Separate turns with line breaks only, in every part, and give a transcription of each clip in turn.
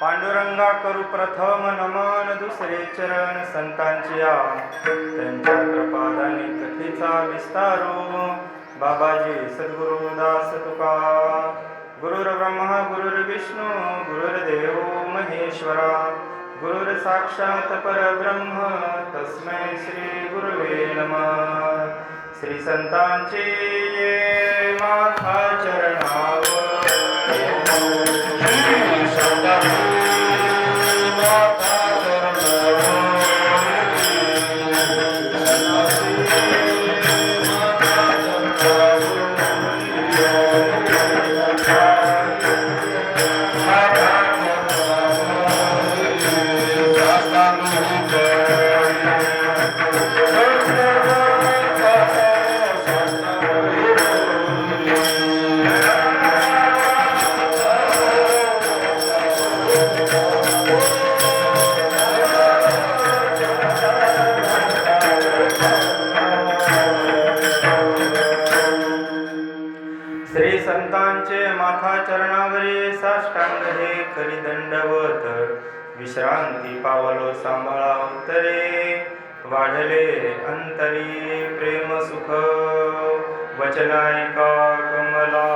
पांडुरंगा करू प्रथम नमन, दुसरे चरण संतांची त्यांच्या कृपादानी कथेचा विस्तारो. बाबाजी सद्गुरु दास तुका. गुरुर्ब्रह्मा गुरुर्विष्णू गुरुर्देव महेश्वरा, गुरुर साक्षात परब्रह्म तस्मै श्री गुरुवे नमः. श्री संतांचे माथा चरणावर श्री संतांचे माथा चरणावरी साष्टांग हे करी दंडवत. विश्रांती पावलो सांभाळा उत्तरे, वाढले अंतरी प्रेम सुख. वचनायका कमला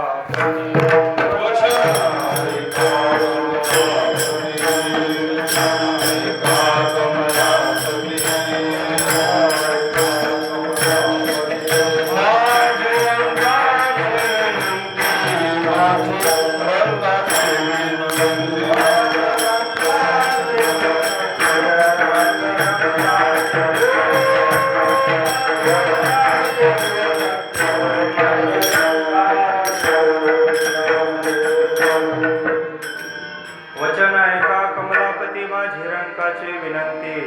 विनंती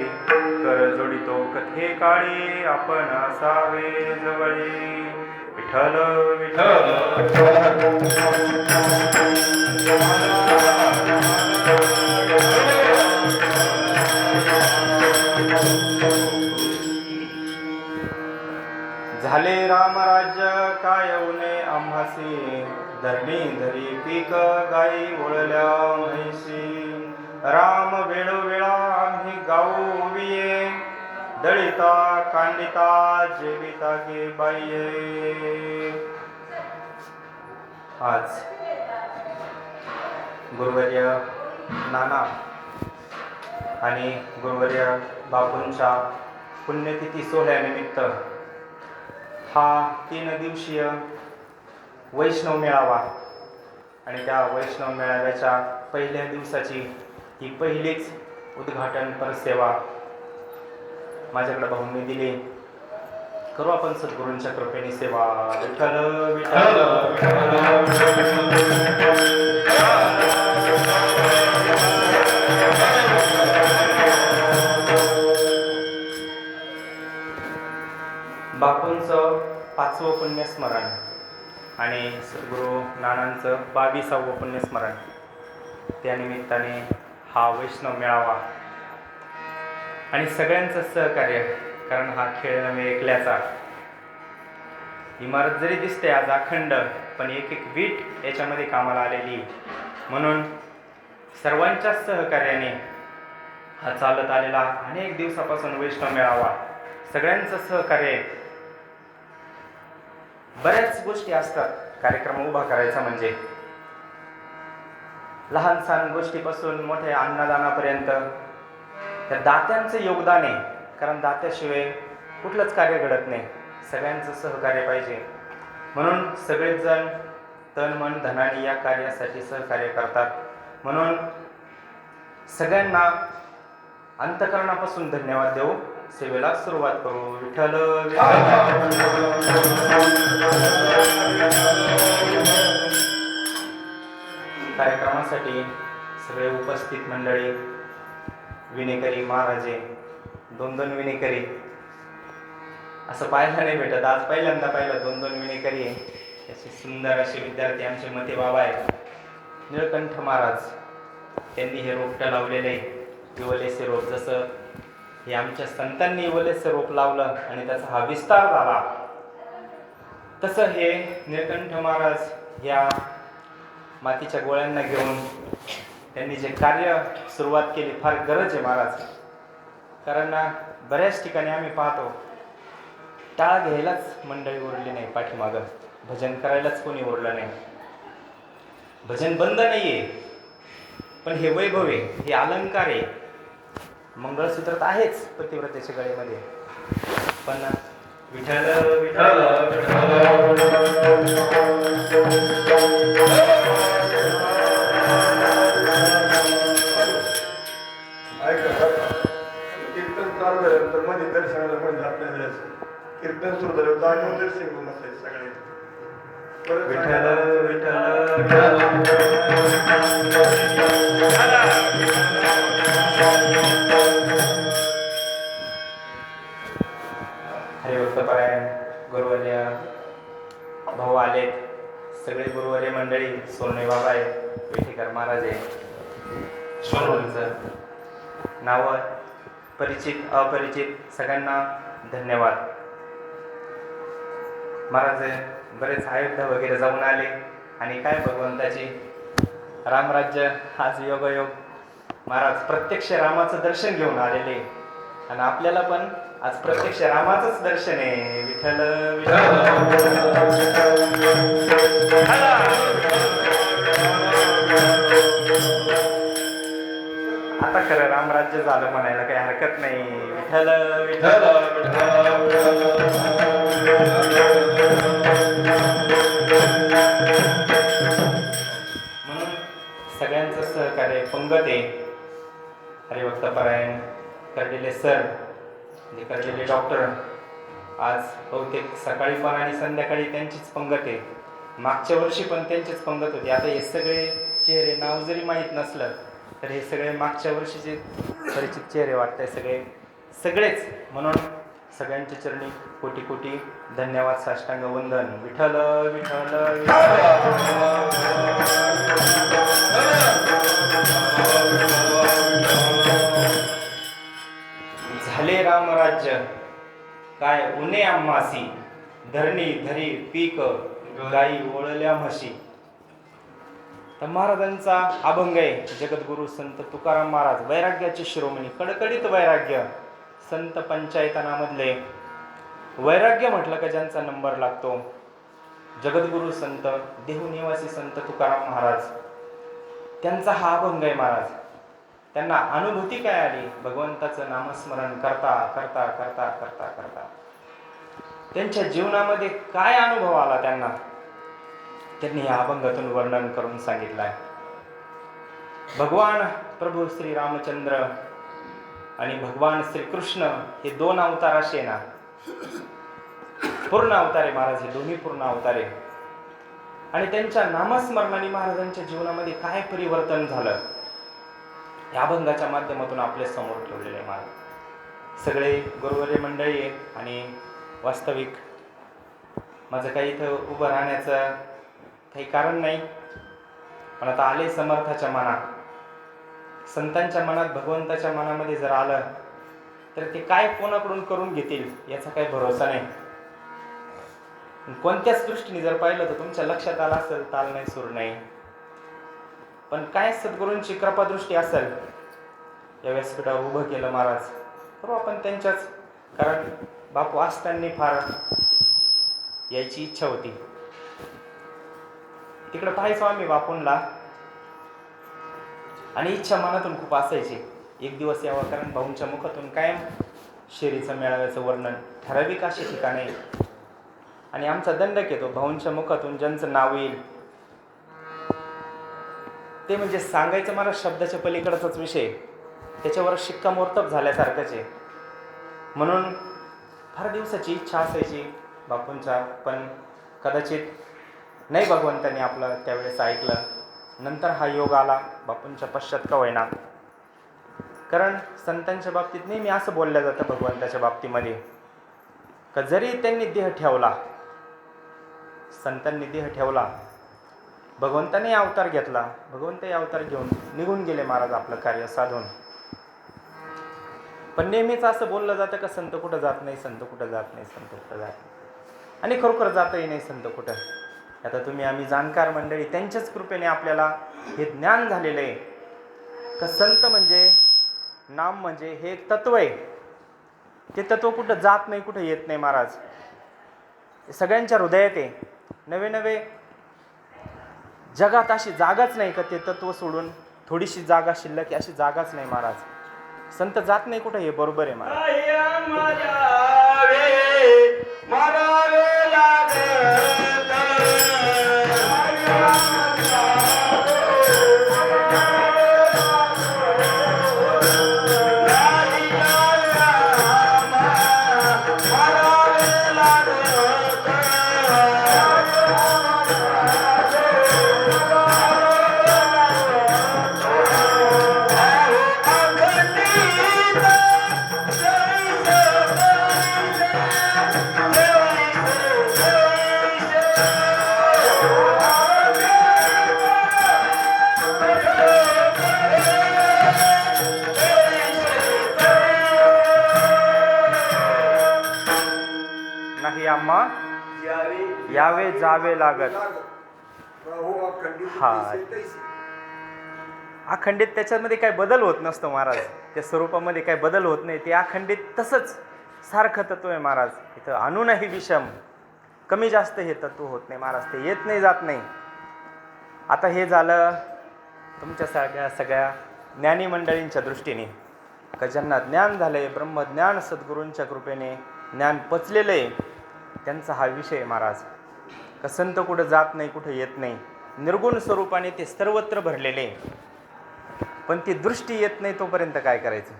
कर जोडितो कथे काळी आपण असावे जवळी. विठ्ठल विठ्ठल झाले रामराज्य काय उने आम्हासी. धरणी धरी पीक गाई ओळल्या म्हैसी. राम वेळोवेळा आम्ही गाऊ विये. दळिता कांडिता जेविता गे बाई. आज गुरुवर्य नाना आणि गुरुवर्य बापूंच्या पुण्यतिथी सोहळ्यानिमित्त हा 3 दिवसीय वैष्णव मेळावा आणि त्या वैष्णव मेळाव्याच्या पहिल्या दिवसाची ही पहिलीच उद्घाटनपर सेवा माझ्याकडे भाऊंनी दिली. करू आपण सद्गुरूंच्या कृपेने सेवा. विठ्ठल विठ्ठल बापूंचं 5वं पुण्यस्मरण आणि सद्गुरू नानांचं 22वं पुण्यस्मरण, त्यानिमित्ताने हा वैष्णव मेळावा आणि सगळ्यांचं सहकार्य. कारण हा खेळ नव्हे एकल्याचा. इमारत जरी दिसते आज अखंड, पण एक एक वीट याच्यामध्ये कामाला आलेली. म्हणून सर्वांच्या सहकार्याने हा चालत आलेला अनेक दिवसापासून वैष्णव मेळावा, सगळ्यांचं सहकार्य. बऱ्याच गोष्टी असतात कार्यक्रम उभा करायचा म्हणजे, लहान सहान गोष्टीपासून मोठ्या अन्नदानापर्यंत त्या दात्यांचं योगदान आहे. कारण दात्याशिवाय कुठलंच कार्य घडत नाही. सगळ्यांचं सहकार्य पाहिजे. म्हणून सगळेच जण तन मन धनाने या कार्यासाठी सहकार्य करतात. म्हणून सगळ्यांना अंतःकरणापासून धन्यवाद देऊ, सेवेला सुरुवात करू. विठ्ठल कार्यक्रमासाठी सगळे उपस्थित मंडळी, विणेकरी महाराजे, 2-2 विणेकरी, असं पाहायला नाही भेटत. आज पहिल्यांदा पाहिलं 2-2 विणेकरी आहे. असे सुंदर असे विद्यार्थी आमचे मते बाबा आहेत, निळकंठ महाराज, त्यांनी हे रोपटं लावलेलं आहे, इवलेसे रोप. जसं हे आमच्या संतांनी इवलेसे रोप लावलं आणि त्याचा हा विस्तार झाला, तसं हे निळकंठ महाराज या मातीच्या गोळ्यांना घेऊन त्यांनी जे कार्य सुरुवात केली, फार गरज आहे महाराज. कारण बऱ्याच ठिकाणी आम्ही पाहतो टाळ घ्यायलाच मंडळी उरली नाही, पाठीमागं भजन करायलाच कोणी उरलं नाही. भजन बंद नाहीये, पण हे वैभव आहे, हे अलंकार आहे. मंगळसूत्र तर आहेच पतिव्रतेच्या गळेमध्ये, पण विठ्ठल विठ्ठल
कीर्तन चालू झाल्यानंतर मध्ये दर्शनाला पण जात नाही. कीर्तन सुरू झालं जागेवर दर्शन घेऊन बसायचे सगळे.
विठ्ठल विठ्ठल हरिभक्तपरायण गुरुवर्य भाऊ आलेत, सगळे गुरुवर्य मंडळी, सोने बाबा आहे, विठेकर महाराज आहे, नाव परिचित अपरिचित सगळ्यांना धन्यवाद. महाराज बरेच अयोध्या वगैरे जाऊन आले आणि काय भगवंताची रामराज्य आज योगायोग. महाराज प्रत्यक्ष रामाचं दर्शन घेऊन आलेले आणि आपल्याला पण आज प्रत्यक्ष रामाचंच दर्शन आहे. विठ्ठल आता खरं रामराज्य झालं म्हणायला काही हरकत नाही. विठ्ठल विठ्ठल म्हणून सगळ्यांचं सहकार्य पंगत आहे. हरिभक्तपरायण करलेले सर, जे करलेले डॉक्टर, आज बहुतेक सकाळी पण आणि संध्याकाळी त्यांचीच पंगत आहे. मागच्या वर्षी पण त्यांचीच पंगत होती. आता हे सगळे चेहरे नाव जरी माहीत नसलं तर हे सगळे मागच्या वर्षीचे परिचित चेहरे वाटत आहे सगळेच. म्हणून सगळ्यांच्या चरणी कोटी कोटी धन्यवाद, साष्टांग वंदन. विठ्ठल विठ्ठल झाले रामराज्य काय उन्हे आम्हासी, धरणी धरी पीक गाई ओळल्या म्हशी. तर महाराजांचा अभंग आहे. जगद्गुरु संत तुकाराम महाराज, वैराग्याचे शिरोमणी, कडकडीत वैराग्य, संत पंचायतनामधले वैराग्य म्हटलं का ज्यांचा नंबर लागतो, जगद्गुरु संत देहनिवासी संत तुकाराम महाराज, त्यांचा हा अभंग आहे. महाराज त्यांना अनुभूती काय आली, भगवंताचं नामस्मरण करता करता करता करता करता त्यांच्या जीवनामध्ये काय अनुभव आला त्यांना, त्यांनी या अभंगातून वर्णन करून सांगितलं आहे. भगवान प्रभू श्री रामचंद्र आणि भगवान श्रीकृष्ण हे 2 अवतार असे ना, पूर्ण अवतारे महाराज, हे दोन्ही पूर्ण अवतारे. आणि त्यांच्या नामस्मरणाने महाराजांच्या जीवनामध्ये काय परिवर्तन झालं, या अभंगाच्या माध्यमातून आपल्या समोर ठेवलेले आहे. महाराज सगळे गुरुवर्य मंडळी आहे आणि वास्तविक माझं काही इथं उभं राहण्याचं काही कारण नाही, पण आता आले समर्थाच्या मनात, संतांच्या मनात, भगवंताच्या मनामध्ये जर आलं तर ते काय कोणाकडून करून घेतील याचा काही भरोसा नाही. कोणत्याच दृष्टीने जर पाहिलं तर तुमच्या लक्षात आलं असेल, ताल नाही सूर नाही, पण काय सद्गुरूंची कृपादृष्टी असेल या व्यासपीठावर उभं केलं महाराज, करू आपण त्यांच्याच. कारण बापू असताना फार यायची इच्छा होती, तिकडे पाहायचो आम्ही बापूंना आणि इच्छा मनातून खूप असायची एक दिवस यावं. कारण भाऊंच्या मुखातून कायम शेरीचं मेळाव्याचं वर्णन, ठराविक असे ठिकाणे आणि आमचा दंडक येतो भाऊंच्या मुखातून ज्यांचं नाव येईल ते म्हणजे सांगायचं मला शब्दाच्या पलीकडचाच विषय, त्याच्यावर शिक्कामोर्तब झाल्यासारखंच आहे. म्हणून फार दिवसाची इच्छा असायची बापूंच्या, पण कदाचित नाही भगवंतांनी आपलं त्यावेळेस ऐकलं. नंतर हा योग आला बापूंच्या पश्चात का होईना. कारण संतांच्या बाबतीत नेहमी असं बोललं जातं भगवंताच्या बाबतीमध्ये, का जरी त्यांनी देह ठेवला, संतांनी देह ठेवला, भगवंताने अवतार घेतला, भगवंतही अवतार घेऊन निघून गेले महाराज आपलं कार्य साधून. पण नेहमीच असं बोललं जातं का संत कुठं जात नाही, संत कुठं जात नाही, संत कुठं जात नाही. आणि खरोखर जातही नाही संत कुठं. आता तुम्ही आम्ही जाणकार मंडळी त्यांच्याच कृपेने आपल्याला हे ज्ञान झालेलं आहे का संत म्हणजे, नाम म्हणजे हे एक तत्व आहे. ते तत्व कुठं जात नाही, कुठं येत नाही महाराज. ते सगळ्यांच्या हृदयात आहे. नवे नवे जगात अशी जागाच नाही का ते तत्व सोडून थोडीशी जागा शिल्लक, अशी जागाच नाही महाराज. संत जात नाही कुठं, हे बरोबर आहे महाराज. नाही आम्हा यावे जावे लागत. हा, अखंडित त्याच्यामध्ये काही बदल होत नसतो महाराज. त्या स्वरूपामध्ये काही बदल होत नाही. ते अखंडित तसंच सारखं तत्व आहे महाराज. इथं आणूनही विषम, कमी जास्त हे तत्व होत नाही महाराज. ते येत नाही, जात नाही. आता हे झालं तुमच्या सगळ्या ज्ञानी मंडळींच्या दृष्टीने, का ज्यांना ज्ञान झालंय, ब्रह्मज्ञान सद्गुरूंच्या कृपेने ज्ञान पचलेलं आहे, त्यांचा हा विषय आहे महाराज. का संत कुठं जात नाही, कुठं येत नाही, निर्गुण स्वरूपाने ते सर्वत्र भरलेले. पण ती दृष्टी येत नाही तोपर्यंत काय करायचं.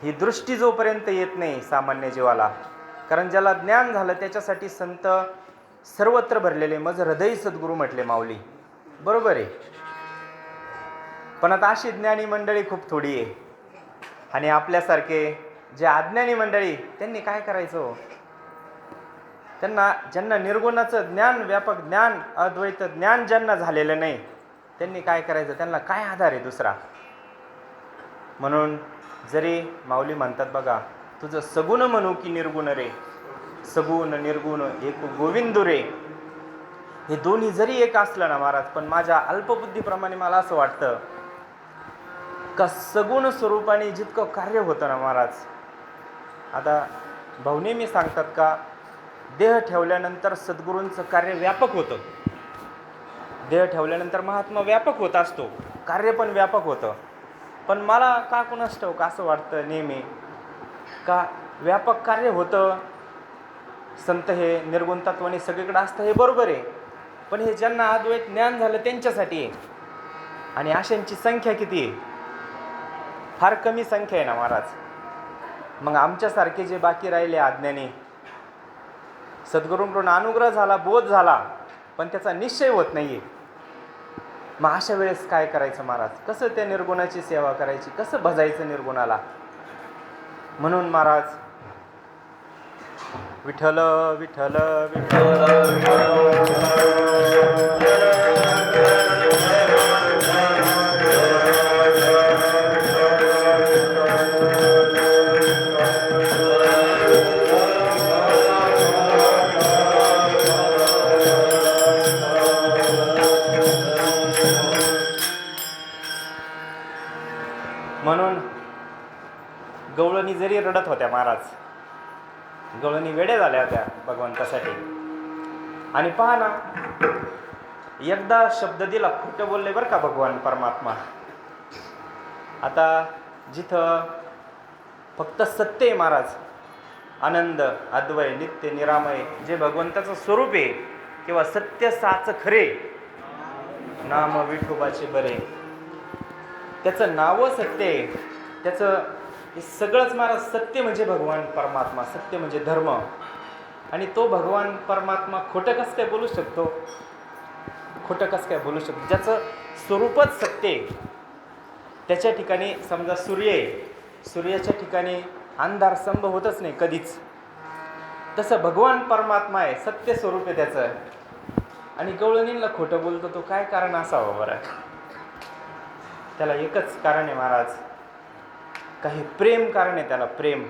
ही दृष्टी जोपर्यंत येत नाही सामान्य जीवाला, कारण ज्याला ज्ञान झालं त्याच्यासाठी संत सर्वत्र भरलेले. माझं हृदय सद्गुरू म्हटले माऊली, बरोबर आहे. पण आता अशी ज्ञानी मंडळी खूप थोडी आहे. आणि आपल्यासारखे जे अज्ञानी मंडळी, त्यांनी काय करायचं. त्यांना ज्यांना निर्गुणाचं ज्ञान, व्यापक ज्ञान, अद्वैत ज्ञान ज्यांना झालेलं नाही, त्यांनी काय करायचं. त्यांना काय आधार आहे दुसरा. म्हणून जरी माऊली म्हणतात बघा, तुझं सगुण म्हणू की निर्गुण रे, सगुण निर्गुण एक गोविंदू रे. हे दोन्ही जरी एक असलं ना महाराज, पण माझ्या अल्पबुद्धीप्रमाणे मला असं वाटतं का सगुण स्वरूपाने जितकं कार्य होतं ना महाराज. आता भाऊ नेहमी सांगतात का देह ठेवल्यानंतर सद्गुरूंचं कार्य व्यापक होतं. देह ठेवल्यानंतर महात्मा व्यापक होत असतो, कार्य पण व्यापक होतं. पण मला का कुणास ठाऊक असं वाटतं नेहमी का व्यापक कार्य होतं, संत हे निर्गुण तत्वाने सगळीकडे असतं, हे बरोबर आहे. पण हे ज्यांना अद्वैत ज्ञान झालं त्यांच्यासाठी आहे. आणि अशांची संख्या किती आहे, फार कमी संख्या आहे ना महाराज. मग आमच्यासारखे जे बाकी राहिले अज्ञानी, सद्गुरूंकडून अनुग्रह झाला, बोध झाला, पण त्याचा निश्चय होत नाहीये. मग अशा वेळेस काय करायचं महाराज. कसं त्या निर्गुणाची सेवा करायची, कसं भजायचं निर्गुणाला. म्हणून महाराज विठ्ठल विठ्ठल म्हणून गवळणी जरी रडत होत्या महाराज, गवळणी वेड्या झाल्या होत्या भगवंतासाठी. आणि पहा ना, एकदा शब्द दिला, खोटं बोलले बरं का भगवान परमात्मा. आता जिथं फक्त सत्य आहे महाराज, आनंद, अद्वय, नित्य, निरामय, जे भगवंताचं स्वरूप आहे किंवा सत्य साच खरे, नाम विठोबाचे बरे. त्याचं नाव सत्य आहे, त्याचं हे सगळंच महाराज सत्य म्हणजे भगवान परमात्मा, सत्य म्हणजे धर्म. आणि तो भगवान परमात्मा खोटं कसं काय बोलू शकतो? खोटं कसं काय बोलू शकतो? ज्याचं स्वरूपच सत्य आहे. त्याच्या ठिकाणी समजा सूर्य आहे, सूर्याच्या ठिकाणी अंधार संभ होतच नाही कधीच. तसं भगवान परमात्मा आहे, सत्य स्वरूप आहे त्याचं. आणि गवळणींना खोटं बोलतो तो काय कारण असावं बरं? त्याला एकच कारण आहे महाराज, काही प्रेम कारण आहे त्याला. प्रेम,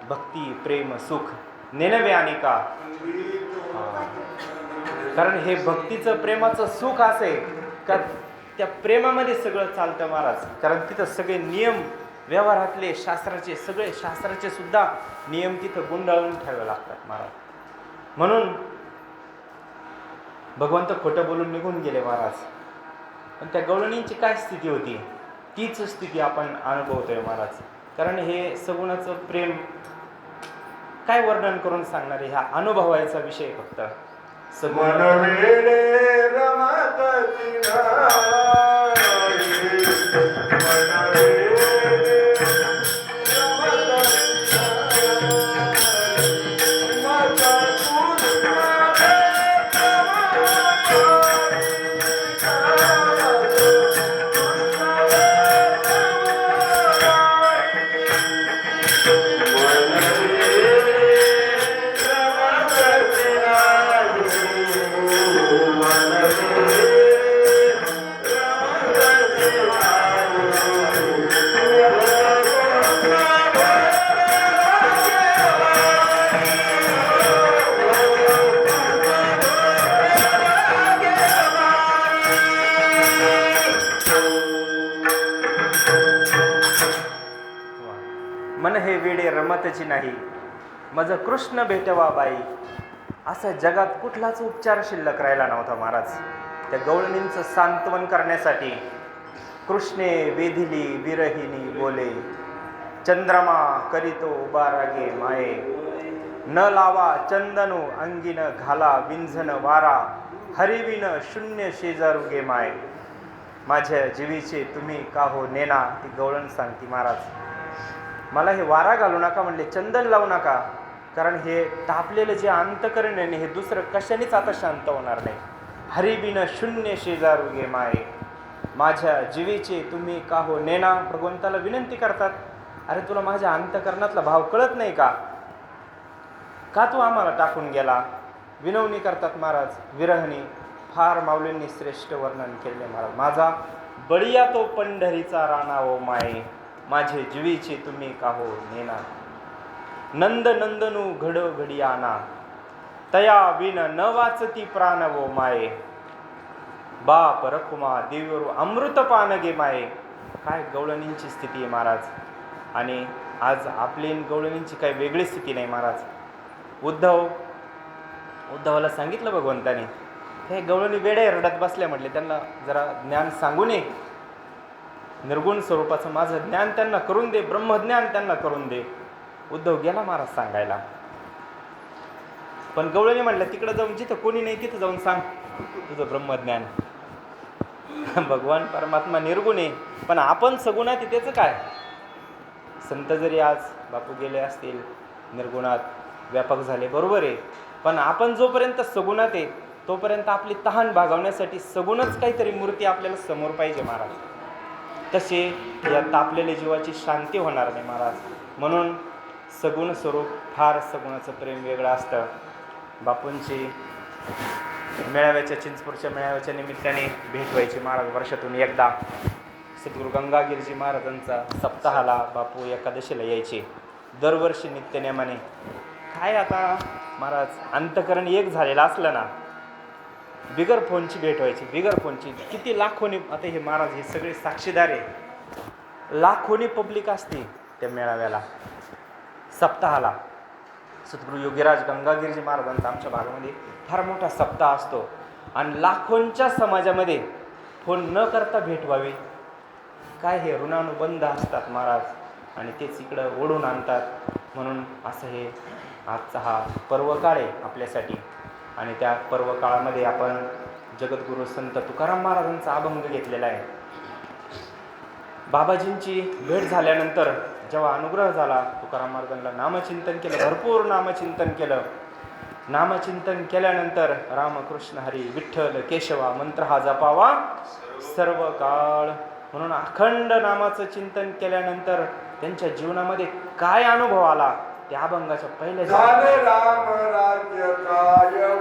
भक्ती, प्रेम, सुख नेनवे आणि का. कारण हे भक्तीचं प्रेमाचं सुख असे का त्या प्रेमामध्ये सगळं चालतं महाराज. कारण तिथं सगळे नियम व्यवहारातले शास्त्राचे, सगळे शास्त्राचे सुद्धा नियम तिथं गुंडाळून ठेवावे लागतात महाराज. म्हणून भगवंत खोटं बोलून निघून गेले महाराज. पण त्या गवळणींची काय स्थिती होती? तीच स्थिती आपण अनुभवतोय महाराज. कारण हे सगुणाचं प्रेम काय वर्णन करून सांगणार आहे? ह्या अनुभवायचा विषय फक्त.
मन वेडे रमतती नाही, मन वेडे
मन हे वेडे रमतची नाही, मज कृष्ण भेटवा बाई. असा जगात कुठलाच उपचार शिल्लक राहिला नव्हता महाराज. त्या गवळणींचं सांत्वन करण्यासाठी कृष्णे वेधिली विरहिणी बोले, चंद्रमा करीतो बारागे माये. न लावा चंदनू अंगीन घाला विंझन वारा, हरिविन शून्य शेजारुगे माय. माझ्या जीवीचे तुम्ही का हो नेना. ती गवळण सांगती महाराज, मला हे वारा घालू नका म्हणले, चंदन लावू नका. कारण हे तापलेलं जे अंतकरण आहे हे दुसरं कशानेच आता शांत होणार नाही. हरिबिन शून्य शेजारुगे माये, माझ्या जीवीचे तुम्ही का हो नेना. भगवंताला विनंती करतात, अरे तुला माझ्या अंतकरणातला भाव कळत नाही का? का तू आम्हाला टाकून गेला? विनवणी करतात महाराज. विरहणी फार माऊलींनी श्रेष्ठ वर्णन केले महाराज. माझा बळीया तो पंढरीचा राणा ओ माये, माझे जीवीचे तुम्ही का हो नेना. नंद नंदनू घड घडी आना, तया विन न वाचती प्राण वो माये. बाप रखुमा दिव्यरू अमृत पान गे माये. काय गवळणींची स्थिती आहे महाराज. आणि आज आपली गवळणींची काही वेगळी स्थिती नाही महाराज. उद्धवाला सांगितलं भगवंताने, हे गवळणी वेड्या रडत बसल्या म्हटले, त्यांना जरा ज्ञान सांगू नये. निर्गुण स्वरूपाचं माझं ज्ञान त्यांना करून दे, ब्रह्मज्ञान त्यांना करून दे. उद्धव गेला महाराज सांगायला. पण गवळणी म्हटलं, तिकडं जाऊन जिथं कोणी नाही तिथं जाऊन सांग तुझं ब्रह्मज्ञान. भगवान परमात्मा निर्गुण आहे, पण आपण सगुणात आहे त्याचं काय? संत जरी आज बापू गेले असतील, निर्गुणात व्यापक झाले, बरोबर आहे. पण आपण जोपर्यंत सगुणात आहे तोपर्यंत आपली तहान भागवण्यासाठी सगुणच काहीतरी मूर्ती आपल्याला समोर पाहिजे महाराज. तसे या तापलेल्या जीवाची शांती होणार नाही महाराज. म्हणून सगुण स्वरूप फार सगुणाचं प्रेम वेगळं असतं. बापूंची मेळाव्याच्या, चिंचपूरच्या मेळाव्याच्या निमित्ताने भेट व्हायची महाराज वर्षातून एकदा. सद्गुरू गंगागिरीजी महाराजांचा सप्ताहाला बापू एकादशीला यायचे दरवर्षी नित्यनेमाने. काय आता महाराज, अंतकरण एक झालेलं असलं ना, बिगर फोनची भेट व्हायची, बिगर फोनची. किती लाखोनी, आता हे महाराज हे सगळे साक्षीदार आहे, लाखोनी पब्लिक असते त्या मेळाव्याला सप्ताहाला. सद्गुरू योगीराज गंगागिरीजी महाराजांचा आमच्या भागामध्ये फार मोठा सप्ताह असतो आणि लाखोंच्या समाजामध्ये फोन न करता भेट व्हावी. काय हे ऋणानुबंध असतात महाराज आणि तेच इकडं ओढून आणतात. म्हणून असं हे आजचा हा पर्वकाळ आहे आपल्यासाठी. आणि त्या पर्वकाळामध्ये आपण जगद्गुरू संत तुकाराम महाराजांचा अभंग घेतलेला आहे. बाबाजींची भेट झाल्यानंतर जेव्हा अनुग्रह झाला, तुकाराम महाराजांना नामचिंतन केलं, भरपूर नामचिंतन केलं. नामचिंतन केल्यानंतर रामकृष्ण हरी विठ्ठल केशवा मंत्र हा जपावा सर्व काळ म्हणून अखंड नामाचं चिंतन केल्यानंतर त्यांच्या जीवनामध्ये काय अनुभव आला त्या अभंगाच्या पहिल्या
झाले राम राज्य काय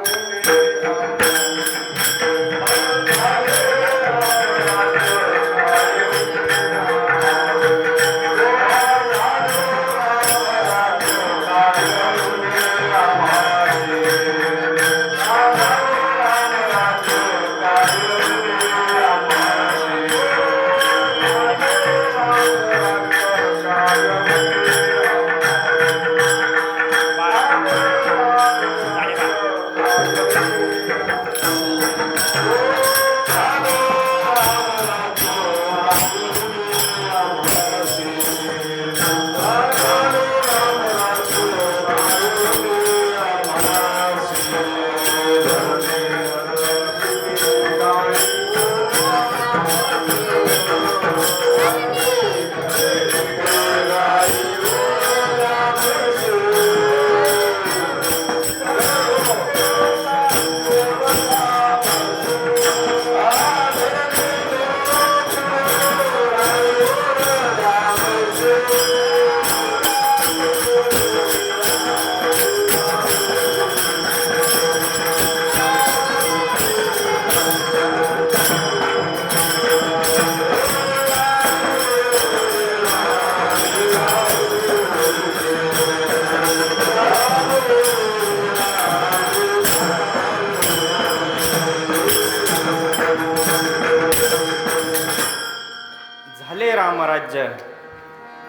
रामराज्य.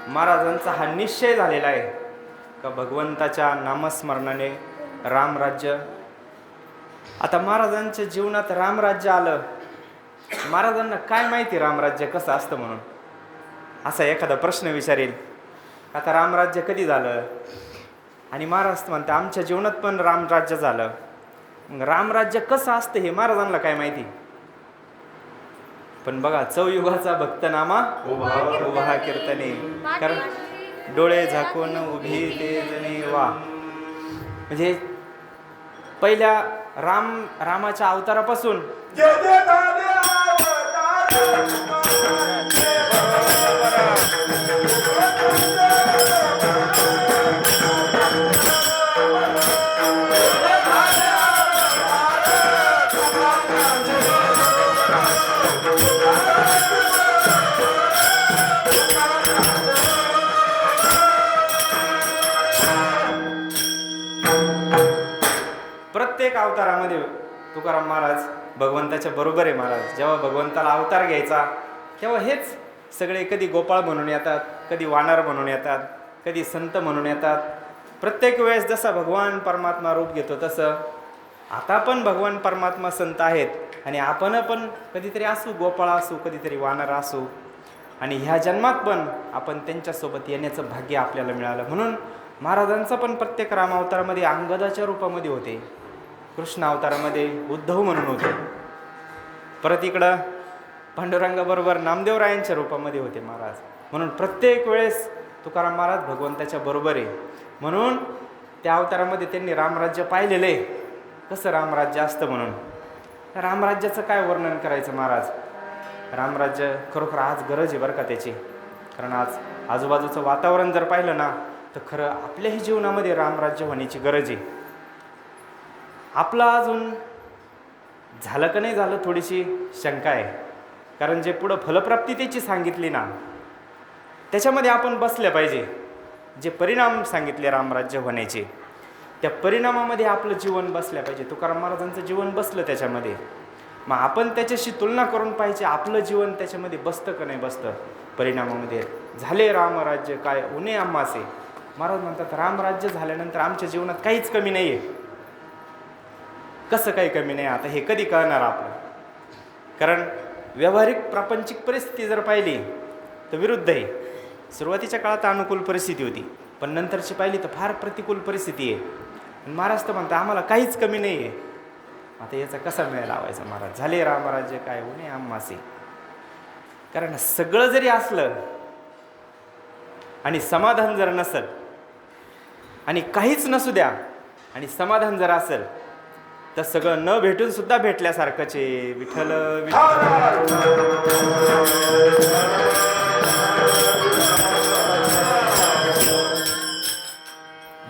महाराजांचा हा निश्चय झालेला आहे का भगवंताच्या नामस्मरणाने रामराज्य. आता महाराजांच्या जीवनात रामराज्य आलं. महाराजांना काय माहिती रामराज्य कसं असतं म्हणून असा एखादा प्रश्न विचारेल. आता रामराज्य कधी झालं आणि महाराज म्हणते आमच्या जीवनात पण रामराज्य झालं. मग रामराज्य कसं असतं हे महाराजांना काय माहिती. पण बघा चौयुगाचा भक्तनामा उभा कीर्तने, कारण डोळे झाकून उभी ते जणी वा. म्हणजे पहिल्या रामाच्या अवतारापासून प्रत्येक अवतारामध्ये तुकाराम महाराज भगवंताच्या बरोबर आहे. महाराज जेव्हा भगवंताला अवतार घ्यायचा तेव्हा हेच सगळे कधी गोपाळ म्हणून येतात, कधी वानर म्हणून येतात, कधी संत म्हणून येतात. प्रत्येक वेळेस जसा भगवान परमात्मा रूप घेतो तसं आता पण भगवान परमात्मा संत आहेत आणि आपण पण कधीतरी असू गोपाळ असू, कधीतरी वानर असू. आणि ह्या जन्मात पण आपण त्यांच्यासोबत येण्याचं भाग्य आपल्याला मिळालं. म्हणून महाराजांचं पण प्रत्येक रामावतारामध्ये अंगदाच्या रूपामध्ये होते, कृष्ण अवतारामध्ये उद्धव म्हणून होते, परत इकडं पांडुरंगाबरोबर नामदेवरायांच्या रूपामध्ये होते महाराज. म्हणून प्रत्येक वेळेस तुकाराम महाराज भगवंताच्या बरोबर आहे. म्हणून त्या अवतारामध्ये त्यांनी रामराज्य पाहिलेलं आहे, कसं रामराज्य असतं. म्हणून रामराज्याचं काय वर्णन करायचं महाराज. रामराज्य खरोखर आज गरज आहे बरं का त्याची. कारण आज आजूबाजूचं वातावरण जर पाहिलं ना तर खरं आपल्याही जीवनामध्ये रामराज्य होण्याची गरज आहे. आपलं अजून झालं का नाही झालं थोडीशी शंका आहे. कारण जे पुढं फलप्राप्ती त्याची सांगितली ना त्याच्यामध्ये आपण बसल्या पाहिजे. जे परिणाम सांगितले रामराज्य होण्याचे त्या परिणामामध्ये आपलं जीवन बसल्या पाहिजे. तुकाराम महाराजांचं जीवन बसलं त्याच्यामध्ये. मग आपण त्याच्याशी तुलना करून पाहिजे आपलं जीवन त्याच्यामध्ये बसतं का नाही बसतं. परिणामामध्ये झाले रामराज्य काय उणे आम्हासे. महाराज म्हणतात रामराज्य झाल्यानंतर आमच्या जीवनात काहीच कमी नाही आहे. कसं काही कमी नाही आता हे कधी कळणार आपलं. कारण व्यावहारिक प्रापंचिक परिस्थिती जर पाहिली तर विरुद्ध आहे. सुरुवातीच्या काळात अनुकूल परिस्थिती होती पण नंतरची पाहिली तर फार प्रतिकूल परिस्थिती आहे. महाराज तर म्हणतात आम्हाला काहीच कमी नाही आहे. आता याचा कसा मेळ लावायचा महाराज, झाले रामराज्य काय होणे आम्हासे. कारण सगळं जरी असलं आणि समाधान जर नसल आणि काहीच नसू द्या आणि समाधान जर असेल तर सगळं न भेटून सुद्धा भेटल्यासारखंच आहे. विठ्ठल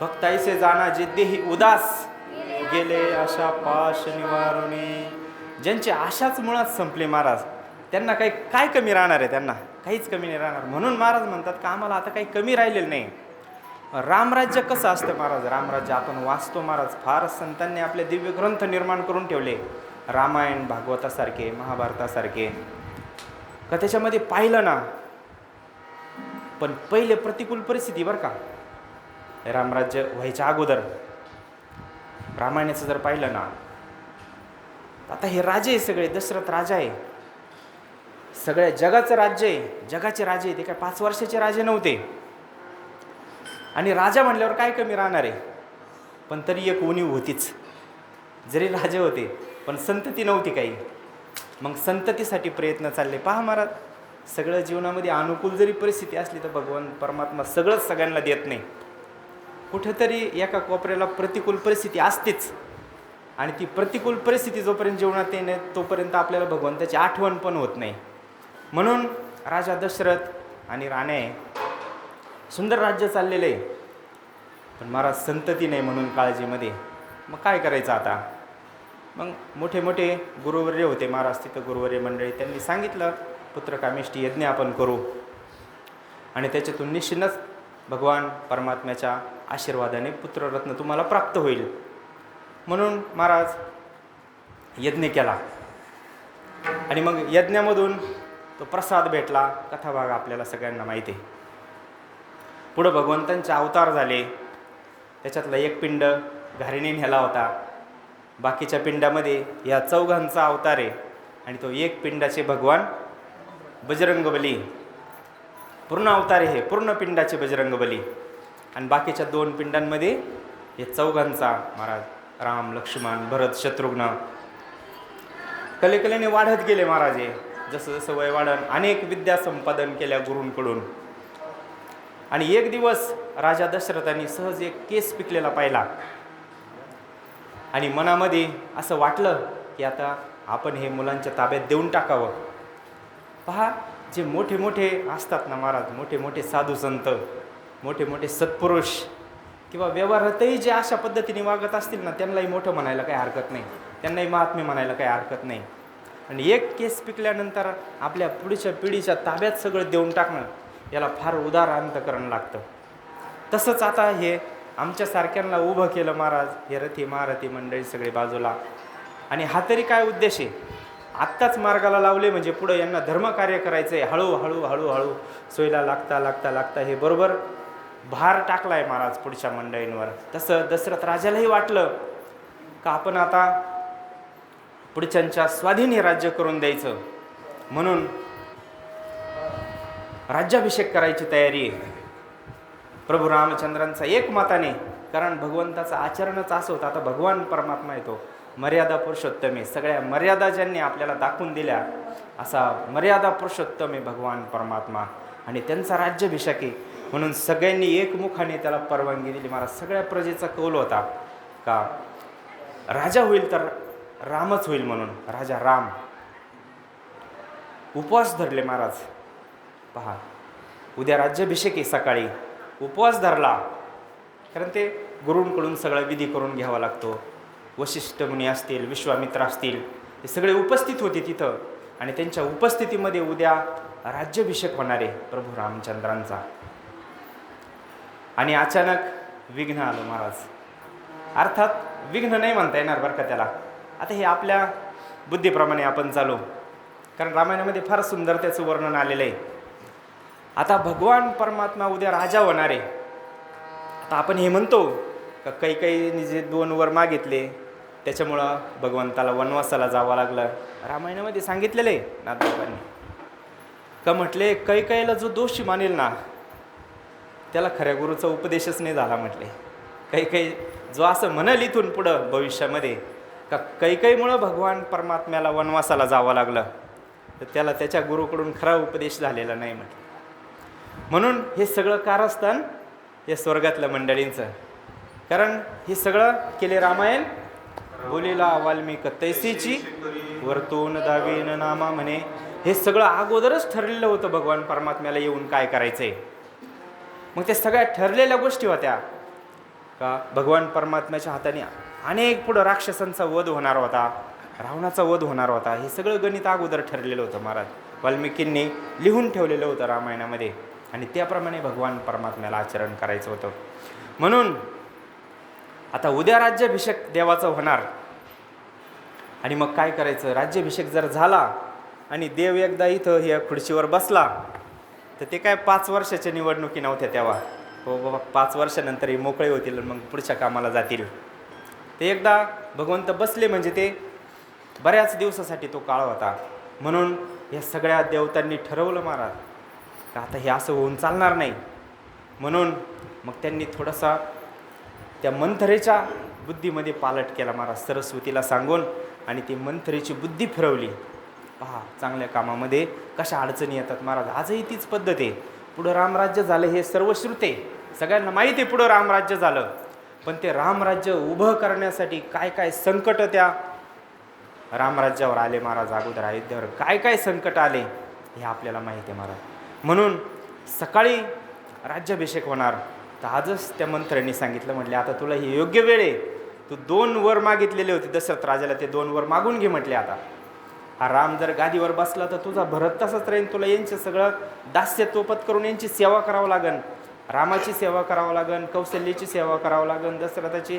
भक्ताईसे जाना जिद्देही उदास गेले आशा पाश निवारणे. ज्यांची आशाच मुळात संपली महाराज, त्यांना काय कमी राहणार आहे, त्यांना काहीच कमी नाही राहणार. म्हणून महाराज म्हणतात का आम्हाला आता काही कमी राहिलेलं नाही. रामराज्य कसं असतं महाराज, रामराज्य आपण वाचतो महाराज, फार संतांनी आपले दिव्य ग्रंथ निर्माण करून ठेवले, रामायण भागवतासारखे महाभारतासारखे, का त्याच्यामध्ये पाहिलं ना. पण पहिले प्रतिकूल परिस्थिती बरं का, रामराज्य व्हायच्या अगोदर रामायणाचं जर पाहिलं ना, आता हे राजे आहे सगळे, दशरथ राजा आहे, सगळ्या जगाचं राज्य आहे, जगाचे राजे आहे, ते काय 5 वर्षाचे राजे नव्हते. आणि राजा म्हणल्यावर काय कमी राहणार आहे, पण तरी एक उणीव होतीच. जरी राजे होते पण संतती नव्हती काही. मग संततीसाठी प्रयत्न चालले. पहा महाराज, सगळं जीवनामध्ये अनुकूल जरी परिस्थिती असली तर भगवान परमात्मा सगळंच सगळ्यांना देत नाही. कुठेतरी एका कोपऱ्याला प्रतिकूल परिस्थिती असतेच. आणि ती प्रतिकूल परिस्थिती जोपर्यंत जीवनात येणे तोपर्यंत आपल्याला भगवंताची आठवण पण होत नाही. म्हणून राजा दशरथ आणि राणे सुंदर राज्य चाललेलं आहे, पण महाराज संतती नाही म्हणून काळजीमध्ये. मग काय करायचं आता. मग मोठे मोठे गुरुवर्य होते महाराज, तिथं गुरुवर्य मंडळी, त्यांनी सांगितलं पुत्रकामेष्टी यज्ञ आपण करू आणि त्याच्यातून निश्चितच भगवान परमात्म्याच्या आशीर्वादाने पुत्ररत्न तुम्हाला प्राप्त होईल. म्हणून महाराज यज्ञ केला आणि मग यज्ञामधून तो प्रसाद भेटला. कथाभाग आपल्याला सगळ्यांना माहिती आहे. पुढं भगवंतांचे अवतार झाले, त्याच्यातला एक पिंड घारीने नेला होता, बाकीच्या पिंडामध्ये या चौघांचा अवतार आहे. आणि तो एक पिंडाचे भगवान बजरंगबली, पूर्ण अवतार आहे, पूर्ण पिंडाचे बजरंगबली. आणि बाकीच्या 2 पिंडांमध्ये हे चौघांचा महाराज राम लक्ष्मण भरत शत्रुघ्न कलेकलेने वाढत गेले महाराज. हे जसं जसं वय वाढन अनेक विद्या संपादन केल्या गुरूंकडून. आणि एक दिवस राजा दशरथांनी सहज एक केस पिकलेला पाहिला आणि मनामध्ये असं वाटलं की आता आपण हे मुलांच्या ताब्यात देऊन टाकावं. पहा, जे मोठे मोठे असतात ना महाराज, मोठे मोठे साधू संत, मोठे मोठे सत्पुरुष किंवा व्यवहारातही जे अशा पद्धतीने वागत असतील ना, त्यांनाही मोठं म्हणायला काही हरकत नाही, त्यांनाही महात्म्य म्हणायला काही हरकत नाही. आणि एक केस पिकल्यानंतर आपल्या पुढच्या पिढीच्या ताब्यात सगळं देऊन टाकणं, याला फार उदार अंतकरण लागतं. तसंच आता हे आमच्यासारख्यांना उभं केलं महाराज, हे रथी महारथी मंडळी सगळे बाजूला. आणि हा तरी काय उद्देश आहे, आत्ताच मार्गाला लावले म्हणजे पुढं यांना धर्मकार्य करायचं आहे. हळूहळू हळूहळू सोयीला लागता लागता लागता हे बरोबर भार टाकला आहे महाराज पुढच्या मंडळींवर. तसं दशरथ राजालाही वाटलं का आपण आता पुढच्यांच्या स्वाधीन हे राज्य करून द्यायचं, म्हणून राज्याभिषेक करायची तयारी आहे प्रभू रामचंद्रांचा एकमताने. कारण भगवंताचं आचरणच असं होतं, आता भगवान परमात्मा येतो, मर्यादा पुरुषोत्तम आहे, सगळ्या मर्यादा ज्यांनी आपल्याला दाखवून दिल्या असा मर्यादा पुरुषोत्तम आहे भगवान परमात्मा. आणि त्यांचा राज्याभिषेक आहे म्हणून सगळ्यांनी एकमुखाने त्याला परवानगी दिली महाराज. सगळ्या प्रजेचा कौल होता का राजा होईल तर रामच होईल, म्हणून राजा राम. उपवास धरले महाराज. पहा, उद्या राज्याभिषेक आहे, सकाळी उपवास धरला, कारण ते गुरूंकडून सगळा विधी करून घ्यावा लागतो. वशिष्ठ मुनी असतील, विश्वामित्र असतील, हे सगळे उपस्थित होते तिथं. आणि त्यांच्या उपस्थितीमध्ये उद्या राज्याभिषेक होणार आहे प्रभू रामचंद्रांचा. आणि अचानक विघ्न आलं महाराज. अर्थात विघ्न नाही म्हणता येणार बरं का त्याला, आता हे आपल्या बुद्धीप्रमाणे आपण चालू, कारण रामायणामध्ये फार सुंदर त्याचं वर्णन आलेलं आहे. आता भगवान परमात्मा उद्या राजा होणार आहे. आता आपण हे म्हणतो का काही जे 2 वर मागितले त्याच्यामुळं भगवंताला वनवासाला जावं लागलं. रामायणामध्ये सांगितलेलं आहे नाथबाबांनी का म्हटले कैकेयीला जो दोषी मानेल ना त्याला खऱ्या गुरुचा उपदेशच नाही झाला म्हटले. काही जो असं म्हणाल इथून पुढं भविष्यामध्ये का कैकईमुळं भगवान परमात्म्याला वनवासाला जावं लागलं, तर त्याला त्याच्या गुरुकडून खरा उपदेश झालेला नाही म्हटलं. म्हणून हे सगळं कारस्थान या स्वर्गातल्या मंडळींचं. कारण हे सगळं केले रामायण बोलिला वाल्मिक तैसीची वर्तून दावीन नामा म्हणे. हे सगळं अगोदरच ठरलेलं होतं भगवान परमात्म्याला येऊन काय करायचंय. मग ते सगळ्या ठरलेल्या गोष्टी होत्या का भगवान परमात्म्याच्या हाताने अनेक पुढं राक्षसांचा वध होणार होता, रावणाचा वध होणार होता. हे सगळं गणित अगोदर ठरलेलं होतं महाराज. वाल्मिकींनी लिहून ठेवलेलं होतं रामायणामध्ये आणि त्याप्रमाणे भगवान परमात्म्याला आचरण करायचं होतं. म्हणून आता उद्या राज्याभिषेक देवाचा होणार आणि मग काय करायचं. राज्याभिषेक जर झाला आणि देव एकदा इथं या खुर्चीवर बसला तर ते काय 5 वर्षाच्या निवडणुकी नव्हत्या तेव्हा. हो बाबा 5 वर्षानंतर हे मोकळे होतील मग पुढच्या कामाला जातील. ते एकदा भगवंत बसले म्हणजे ते बऱ्याच दिवसासाठी तो काळ होता. म्हणून या सगळ्या देवतांनी ठरवलं महाराज का आता हे असं होऊन चालणार नाही. म्हणून मग त्यांनी थोडासा त्या मंथरेच्या बुद्धीमध्ये पालट केला महाराज, सरस्वतीला सांगून. आणि ती मंथरेची बुद्धी फिरवली. पहा चांगल्या कामामध्ये कशा अडचणी येतात महाराज. आजही तीच पद्धत आहे. पुढं रामराज्य झालं हे सर्व श्रुते सगळ्यांना माहिती आहे. पुढं रामराज्य झालं पण ते रामराज्य उभं करण्यासाठी काय काय संकट त्या रामराज्यावर आले महाराज. अगोदर अयोध्येवर काय काय संकट आले हे आपल्याला माहिती आहे महाराज. म्हणून सकाळी राज्याभिषेक होणार तर आजच त्या मंत्र्यांनी सांगितलं, म्हटले आता तुला ही योग्य वेळ आहे. तू 2 वर मागितलेले होते दशरथ राजाला, ते 2 वर मागून घे म्हटले. आता हा राम जर गादीवर बसला तर तुझा भरत तसंच राहील. तुला यांचे सगळं दास्यत्व पत्करून यांची सेवा करावं लागन. रामाची सेवा करावं लागन, कौशल्याची सेवा करावं लागन, दशरथाची,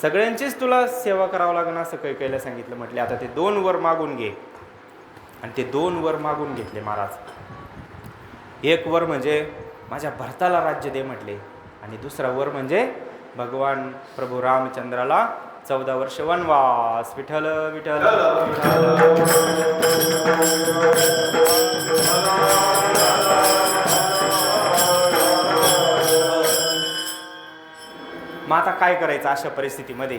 सगळ्यांचीच तुला सेवा करावं लागन असं कैकेयीला सांगितलं. म्हटले आता ते 2 वर मागून घे. आणि ते 2 वर मागून घेतले महाराज. 1 वर म्हणजे माझ्या भरताला राज्य दे म्हटले आणि दुसरा वर म्हणजे भगवान प्रभू रामचंद्राला 14 वर्ष वनवास. विठ्ठल विठ्ठल मग आता काय करायचं अशा परिस्थितीमध्ये.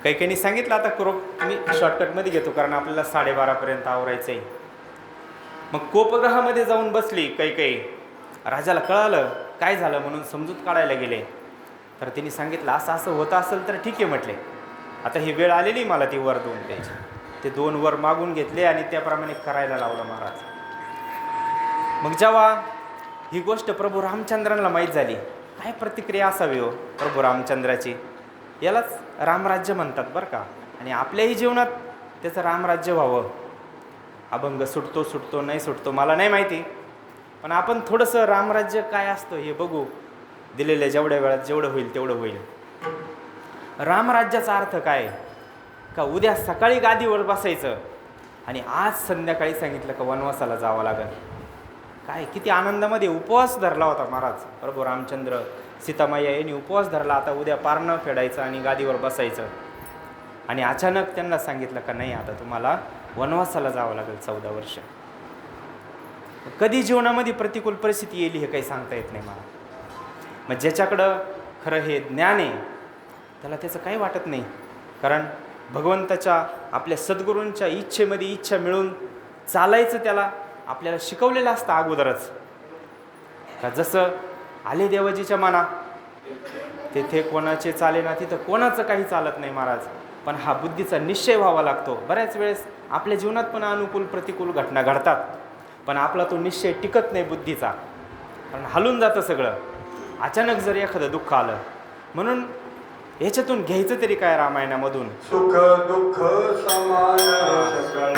कैकेयीने सांगितलं आता मी शॉर्टकटमध्ये घेतो कारण आपल्याला 12:30पर्यंत आवरायचं आहे. मग कोपग्रहामध्ये जाऊन बसली कैकेयी. राजाला कळालं काय झालं म्हणून समजूत काढायला गेले. तर तिने सांगितलं असं असं होतं असेल तर ठीक आहे म्हटले. आता ही वेळ आलेली मला ती वर 2 द्यायची. ते 2 वर मागून घेतले आणि त्याप्रमाणे करायला लावलं महाराज. मग जेव्हा ही गोष्ट प्रभू रामचंद्रांना माहीत झाली, काय प्रतिक्रिया असावी हो प्रभू रामचंद्राची. यालाच रामराज्य म्हणतात बरं का. आणि आपल्याही जीवनात त्याचं रामराज्य व्हावं. अभंग सुटतो नाही सुटतो मला नाही माहिती, पण आपण थोडंसं रामराज्य काय असतं हे बघू. दिलेल्या जेवढ्या वेळात जेवढं होईल तेवढं होईल. रामराज्याचा अर्थ काय का उद्या सकाळी गादीवर बसायचं आणि आज संध्याकाळी सांगितलं का वनवासाला जावं लागेल. काय किती आनंदामध्ये उपवास धरला होता महाराज प्रभू रामचंद्र. सीतामाया यांनी उपवास धरला आता उद्या पारणं फेडायचं आणि गादीवर बसायचं. आणि अचानक त्यांना सांगितलं का नाही आता तुम्हाला वनवासाला जावं लागेल 14 वर्ष. कधी जीवनामध्ये प्रतिकूल परिस्थिती येईल हे काही सांगता येत नाही मला. मग ज्याच्याकडं खरं हे ज्ञान आहे त्याला त्याचं काही वाटत नाही. कारण भगवंताच्या आपल्या सद्गुरूंच्या इच्छेमध्ये इच्छा मिळून चालायचं त्याला आपल्याला शिकवलेलं असतं अगोदरच. का जसं आले देवाजीच्या मना तेथे कोणाचे चाले ना, तिथं कोणाचं काही चालत नाही महाराज. पण हा बुद्धीचा निश्चय व्हावा लागतो. बऱ्याच वेळेस आपल्या जीवनात पण अनुकूल प्रतिकूल घटना घडतात पण आपला तो निश्चय टिकत नाही बुद्धीचा. कारण हलून जातं सगळं अचानक जर एखादं दुःख आलं. म्हणून ह्याच्यातून घ्यायचं तरी काय रामायणामधून.
सुख दुःख समान सकळ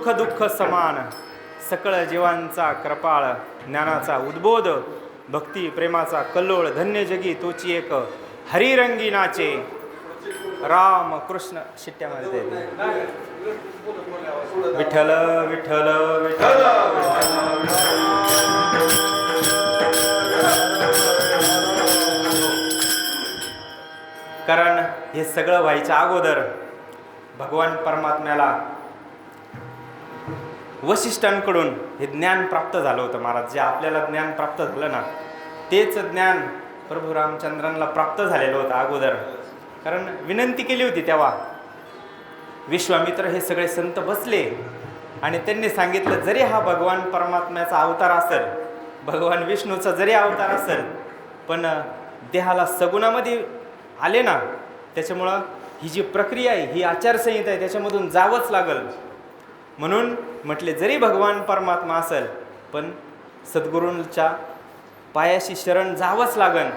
सुख दुःख समान सकळ जीवांचा कृपाळ ज्ञानाचा उद्बोध भक्ती प्रेमाचा कल्लोळ धन्य जगी तोची एक हरिरंगी नाचे राम कृष्ण शिट्ट्यामध्ये विठ्ठल विठ्ठल विठ्ठल कारण हे सगळं व्हायच्या अगोदर भगवान परमात्म्याला वशिष्ठांकडून हे ज्ञान प्राप्त झालं होतं महाराज. जे आपल्याला ज्ञान प्राप्त झालं ना तेच ज्ञान प्रभू रामचंद्रांना प्राप्त झालेलं होतं अगोदर. कारण विनंती केली होती तेव्हा विश्वामित्र हे सगळे संत बसले आणि त्यांनी सांगितलं जरी हा भगवान परमात्म्याचा अवतार असेल भगवान विष्णूचा जरी अवतार असेल पण देहाला सगुणामध्ये आले ना त्याच्यामुळं ही जी प्रक्रिया आहे ही आचारसंहिता आहे त्याच्यामधून जावंच लागल. म्हणून म्हटले जरी भगवान परमात्मा असेल पण सद्गुरूंच्या पायाशी शरण जावंच लागन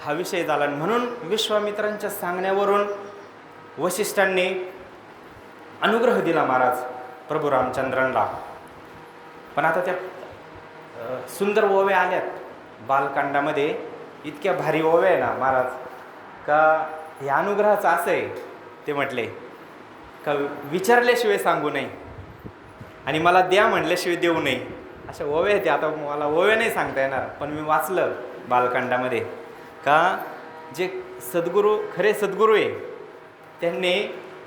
हा विषय झाला. म्हणून विश्वामित्रांच्या सांगण्यावरून वशिष्ठांनी अनुग्रह दिला महाराज प्रभू रामचंद्रांना. पण आता त्या सुंदर ओव्या आल्यात बालकांडामध्ये इतक्या भारी ओव्या आहे ना महाराज का हे अनुग्रहाचं असं आहे ते म्हटले का विचारल्याशिवाय सांगू नये आणि मला द्या म्हटल्याशिवाय देऊ नये अशा ओव्या आहेत. आता मला ओव्या नाही सांगता येणार पण मी वाचलं बालकांडामध्ये का जे सद्गुरू खरे सद्गुरू आहे त्यांनी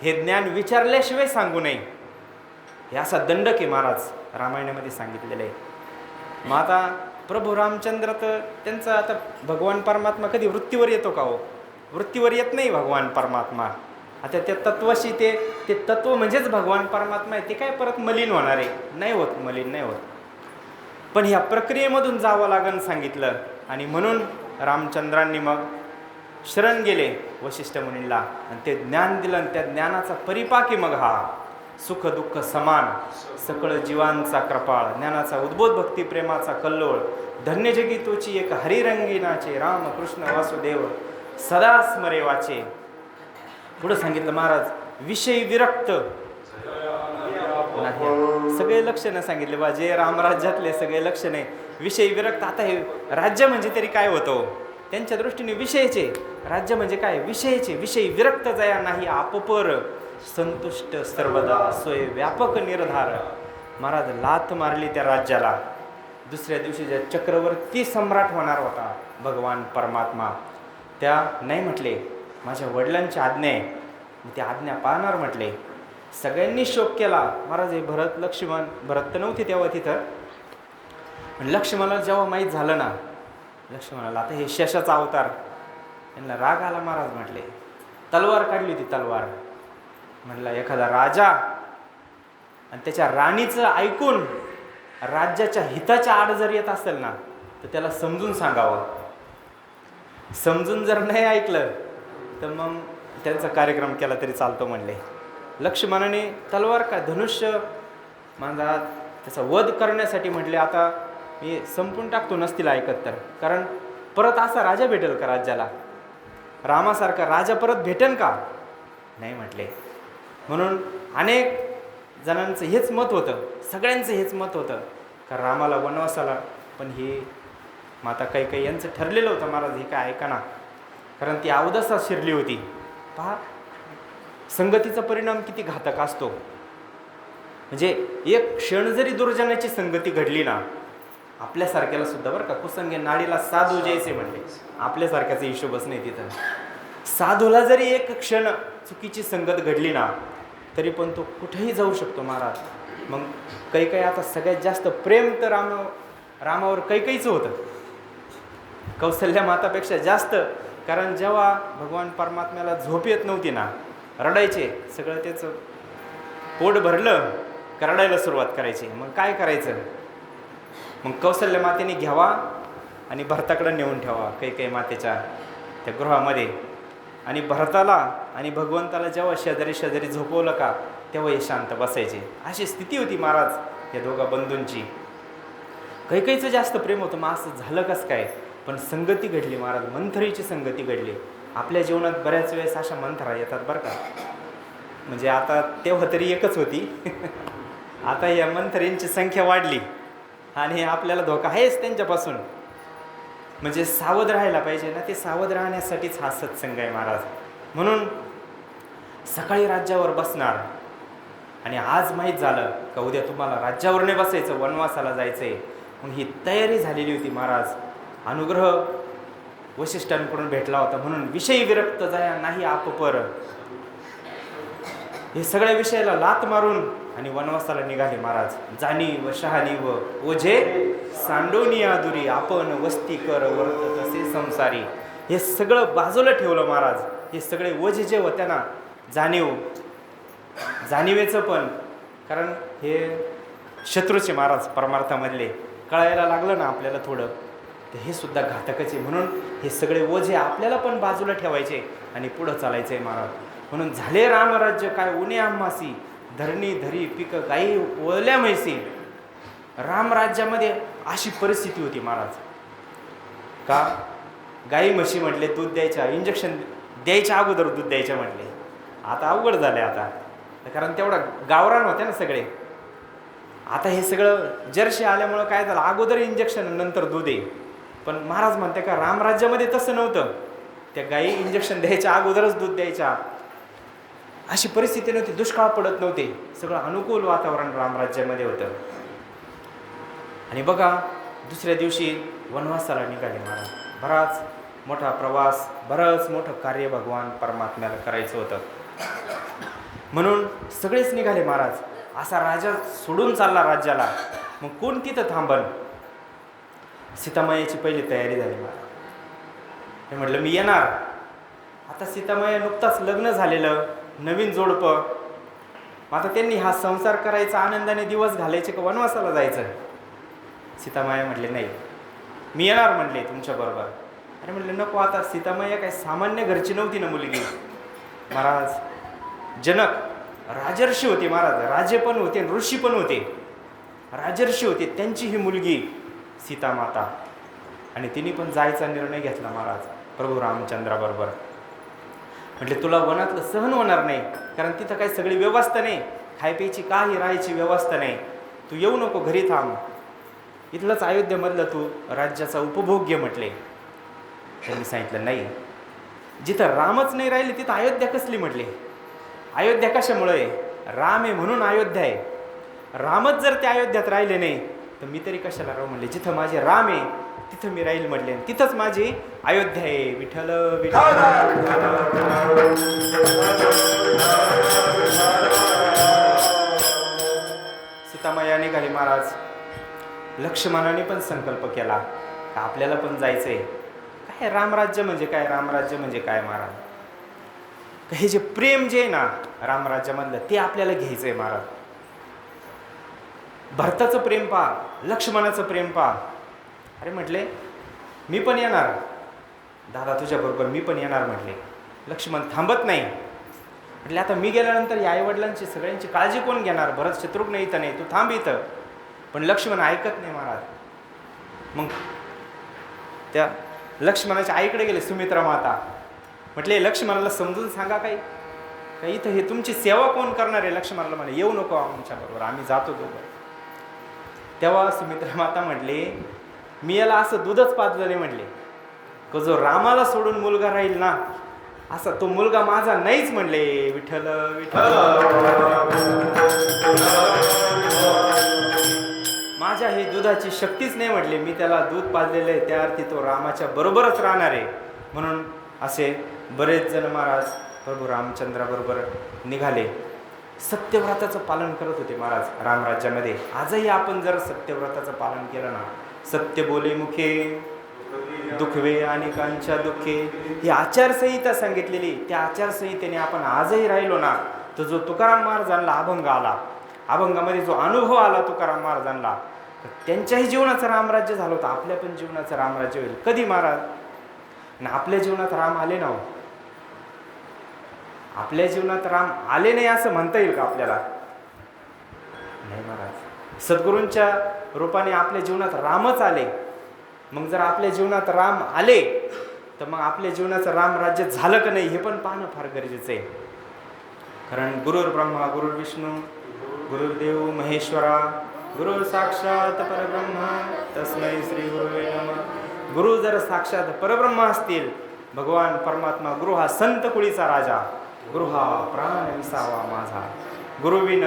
हे ज्ञान विचारल्याशिवाय सांगू नये हे असा दंडक आहे महाराज रामायणामध्ये सांगितलेलं आहे. मग आता प्रभू रामचंद्र तर त्यांचा आता भगवान परमात्मा कधी वृत्तीवर येतो का हो? वृत्तीवर येत नाही भगवान परमात्मा. आता त्या तत्वाशी ते तत्व म्हणजेच भगवान परमात्मा आहे ते काय परत मलिन होणार आहे? नाही होत, मलिन नाही होत. पण ह्या प्रक्रियेमधून जावं लागन सांगितलं आणि म्हणून रामचंद्रांनी मग शरण गेले वशिष्ठ मुनींना आणि ते ज्ञान दिलं आणि त्या ज्ञानाचा परिपाकी मग हा सुख दुःख समान सकळ जीवांचा कृपाळ ज्ञानाचा उद्बोध भक्ती प्रेमाचा कल्लोळ धन्य जगी तोची एक हरिरंगी नाचे राम कृष्ण वासुदेव सदा स्मरे वाचे. पुढं सांगितलं महाराज विषयी विरक्त नाही सगळे लक्षणं सांगितले बा जे रामराज्यातले सगळे लक्षणे विषयी विरक्त. आता हे राज्य म्हणजे तरी काय होतं त्यांच्या दृष्टीने विषयचे राज्य म्हणजे काय विषयचे विषयी विरक्त जया नाही आपपर संतुष्ट सर्वदा सोय व्यापक निर्धार. महाराज लाथ मारली त्या राज्याला. दुसऱ्या दिवशी ज्या चक्रवर्ती सम्राट होणार होता भगवान परमात्मा त्या नाही म्हटले माझ्या वडिलांची आज्ञा आहे मी ती आज्ञा पाळणार म्हटले. सगळ्यांनी शोक केला. महाराज हे भरत तर नव्हते तेव्हा तिथं. लक्ष्मणाला जेव्हा माहीत झालं ना लक्ष्मणाला आता हे शशाचा अवतार यांना राग आला. महाराज म्हटले तलवार काढली होती तलवार. म्हटलं एखादा राजा आणि त्याच्या राणीचं ऐकून राज्याच्या हिताच्या आड जर येत असेल ना तर त्याला समजून सांगावं. समजून जर नाही ऐकलं तर मग त्यांचा कार्यक्रम केला तरी चालतो म्हणले. लक्ष्मणाने तलवार का धनुष्य माझा त्याचा वध करण्यासाठी म्हटले आता मी संपून टाकतो नसतील ऐकत तर. कारण परत असा राजा भेटेल का राज्याला? रामासारखा राजा परत भेटेल का? नाही म्हटले. म्हणून अनेक जणांचं हेच मत होतं सगळ्यांचं हेच मत होतं का रामाला वनवासाला. पण हे माता काही यांचं ठरलेलं होतं महाराज हे काय ऐका ना. कारण ती अवदसा शिरली होती. पहा संगतीचा परिणाम किती घातक असतो. म्हणजे एक क्षण जरी दुर्जनाची संगती घडली ना आपल्यासारख्याला सुद्धा बरं का कुसंगे नाडीला साधू जैसे म्हणले आपल्यासारख्याचा हिशोबच नाही तिथं. साधूला जरी एक क्षण चुकीची संगत घडली ना तरी पण तो कुठेही जाऊ शकतो महाराज. मग काही आता सगळ्यात जास्त प्रेम तर रामावर कैकईचं होतं कौशल्या मातापेक्षा जास्त. कारण जेव्हा भगवान परमात्म्याला झोप येत नव्हती ना रडायचे सगळं त्याचं पोट भरलं का रडायला सुरुवात करायची. मग काय करायचं मग कौशल्य मातेने घ्यावा आणि भरताकडे नेऊन ठेवा काही मातेच्या त्या गृहामध्ये. आणि भरताला आणि भगवंताला जेव्हा शेजारी झोपवलं का तेव्हा हे शांत बसायचे. अशी स्थिती होती महाराज या दोघा बंधूंची. कैकईचं जास्त प्रेम होतं. मग असं झालं कसं काय? पण संगती घडली महाराज मंथरीची संगती घडली. आपल्या जीवनात बऱ्याच वेळेस अशा मंथरा येतात बरं का. म्हणजे आता तेव्हा तरी एकच होती आता या मंत्र्यांची संख्या वाढली आणि आपल्याला धोका आहेच त्यांच्यापासून. म्हणजे सावध राहायला पाहिजे ना, ते सावध राहण्यासाठीच हा सत्संग आहे महाराज. म्हणून सकाळी राज्यावर बसणार आणि आज माहीत झालं का उद्या तुम्हाला राज्यावर नाही बसायचं, वनवासाला जायचंय. मग ही तयारी झालेली होती महाराज. अनुग्रह वशिष्ठांकडून भेटला होता म्हणून विषयी विरक्त जाया नाही आपपर, हे सगळ्या विषयाला लात मारून आणि वनवासाला निघाले महाराज. जाणीव शहाणीव ओझे सांडोनी आदुरी, आपण वस्ती कर वर्त तसे संसारी. हे सगळं बाजूला ठेवलं महाराज. हे सगळे ओझे जे होत्या ना, जाणीवेचं पण, कारण हे शत्रूचे महाराज परमार्थामधले, कळायला लागलं ना आपल्याला थोडं, तर हे सुद्धा घातकच आहे. म्हणून हे सगळे ओझे आपल्याला पण बाजूला ठेवायचे आणि पुढं चालायचं आहे महाराज. म्हणून झाले रामराज्य काय उणे आम्हासी, धरणी धरी पीक गाई ओळल्या म्हैसी. रामराज्यामध्ये अशी परिस्थिती होती महाराज का गाई म्हशी म्हटले दूध द्यायच्या, इंजेक्शन द्यायच्या अगोदर दूध द्यायच्या म्हटले. आता अवघड झाले आता, कारण तेवढा गावरान होते ना सगळे. आता हे सगळं जर्शी आल्यामुळं काय झालं, अगोदर इंजेक्शन नंतर दूध आहे. पण महाराज म्हणते का रामराज्यामध्ये तसं नव्हतं. त्या गाई इंजेक्शन द्यायच्या अगोदरच दूध द्यायच्या. अशी परिस्थिती नव्हती, दुष्काळ पडत नव्हते, सगळं अनुकूल वातावरण रामराज्यामध्ये होतं. आणि बघा दुसऱ्या दिवशी वनवासाला निघाले महाराज. बराच मोठा प्रवास, बरंच मोठं कार्य भगवान परमात्म्याला करायचं होतं. म्हणून सगळेच निघाले महाराज. असा राजा सोडून चालला राज्याला, मग कोण तिथं थांबन. सीतामायाची पहिली तयारी झाली महाराज. हे म्हटलं मी येणार. आता सीतामाया नुकताच लग्न झालेलं नवीन जोडपं, आता त्यांनी हा संसार करायचा, आनंदाने दिवस घालायचे का वनवासाला जायचं. सीतामाया म्हटले नाही मी येणार म्हणले तुमच्याबरोबर. अरे म्हटलं नको. आता सीतामाया काय सामान्य घरची नव्हती ना मुलगी महाराज. जनक राजर्षी होते महाराज, राजे पण होते, ऋषी पण होते, राजर्षी होते, त्यांची ही मुलगी सीतामाता. आणि तिने पण जायचा निर्णय घेतला महाराज प्रभू रामचंद्राबरोबर. म्हटले तुला वनातलं सहन होणार नाही, कारण तिथं काही सगळी व्यवस्था नाही, खायप्यायची काही राहायची व्यवस्था नाही, तू येऊ नको, घरी थांब, इथलंच अयोध्येमधलं तू राज्याचा उपभोग घे म्हटले. त्यांनी सांगितलं नाही, जिथं रामच नाही राहिले तिथं अयोध्या कसली म्हटले. अयोध्या कशामुळे आहे, राम आहे म्हणून अयोध्या आहे. रामच जर त्या अयोध्यात राहिले नाही तर मी तरी कशाला राहू म्हणले. जिथं माझे राम आहे तिथं मी राहील म्हटले, तिथंच माझी अयोध्या आहे. विठ्ठल विठ्ठल. सीतामाया निघाली महाराज. लक्ष्मणाने पण संकल्प केला का आपल्याला पण जायचंय. काय रामराज्य म्हणजे काय, रामराज्य म्हणजे काय महाराज. हे जे प्रेम जे आहे ना रामराज्यामधलं ते आपल्याला घ्यायचंय महाराज. भरताचं प्रेम पहा, लक्ष्मणाचं प्रेम पहा. अरे म्हटले मी पण येणार दादा तुझ्याबरोबर, मी पण येणार म्हटले. लक्ष्मण थांबत नाही. म्हटले आता मी गेल्यानंतर या आईवडिलांची सगळ्यांची काळजी कोण घेणार, भरत शत्रुघ्न इथं नाही, तू थांब इथं. पण लक्ष्मण ऐकत नाही महाराज. मग त्या लक्ष्मणाच्या आईकडे गेले सुमित्रा माता. म्हटले लक्ष्मणाला समजून सांगा काही का इथं हे तुमची सेवा कोण करणार आहे. लक्ष्मणाला म्हणे येऊ नको आमच्याबरोबर, आम्ही जातो दोघं. तेव्हा सुमित्रा माता म्हटले मी याला असं दूधच पाजलं नाही म्हटले, का जो रामाला सोडून मुलगा राहील ना असा तो मुलगा माझा नाहीच म्हणले. विठ्ठल विठ्ठल. माझ्या हे दुधाची शक्तीच नाही म्हटले, मी त्याला दूध पाजलेलं आहे त्या अर्थी तो रामाच्या बरोबरच राहणार आहे. म्हणून असे बरेच जण महाराज प्रभू रामचंद्राबरोबर निघाले. सत्यव्रताचं पालन करत होते महाराज रामराज्यामध्ये. आजही आपण जर सत्यव्रताचं पालन केलं ना, सत्य बोले मुखे दुखवे अनेकांच्या दुःखे, ही आचारसंहिता सांगितलेली, त्या आचारसंहितेने आपण आजही राहिलो ना, तर जो तुकाराम महाराजांना अभंग आला, अभंगामध्ये जो अनुभव आला तुकाराम महाराजांना, त्यांच्याही जीवनाचं रामराज्य झालं होतं. आपल्या पण जीवनाचं रामराज्य होईल कधी महाराज. आणि आपल्या जीवनात राम आले ना, आपल्या जीवनात राम आले नाही असं म्हणता येईल का आपल्याला. नाही महाराज, सद्गुरूंच्या रूपाने आपल्या जीवनात रामच आले. मग जर आपल्या जीवनात राम आले तर मग आपल्या जीवनाचं रामराज्य झालं का नाही हे पण पाहणं फार गरजेचं आहे. कारण गुरुर्ब्रह्मा गुरुर्विष्णू गुरुदेव महेश्वरा गुरु साक्षात परब्रह्म तस्मै श्री गुरुवे नमः. गुरु जर साक्षात परब्रह्म असतील, भगवान परमात्मा, गुरु हा संत कुळीचा राजा, गुरु हा प्राण विसावा माझा, गुरुविन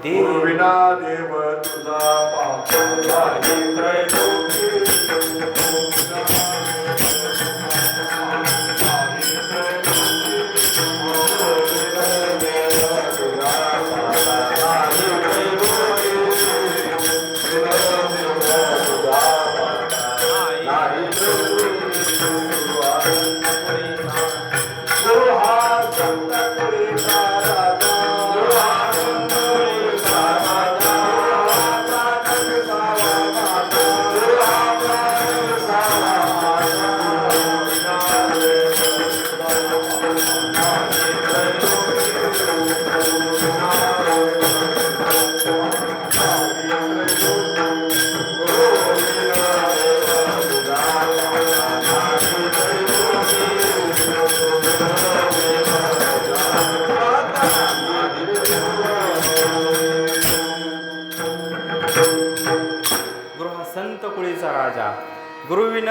देव
विना देव तुझा पापी त्रैलोकी.
गुरुविन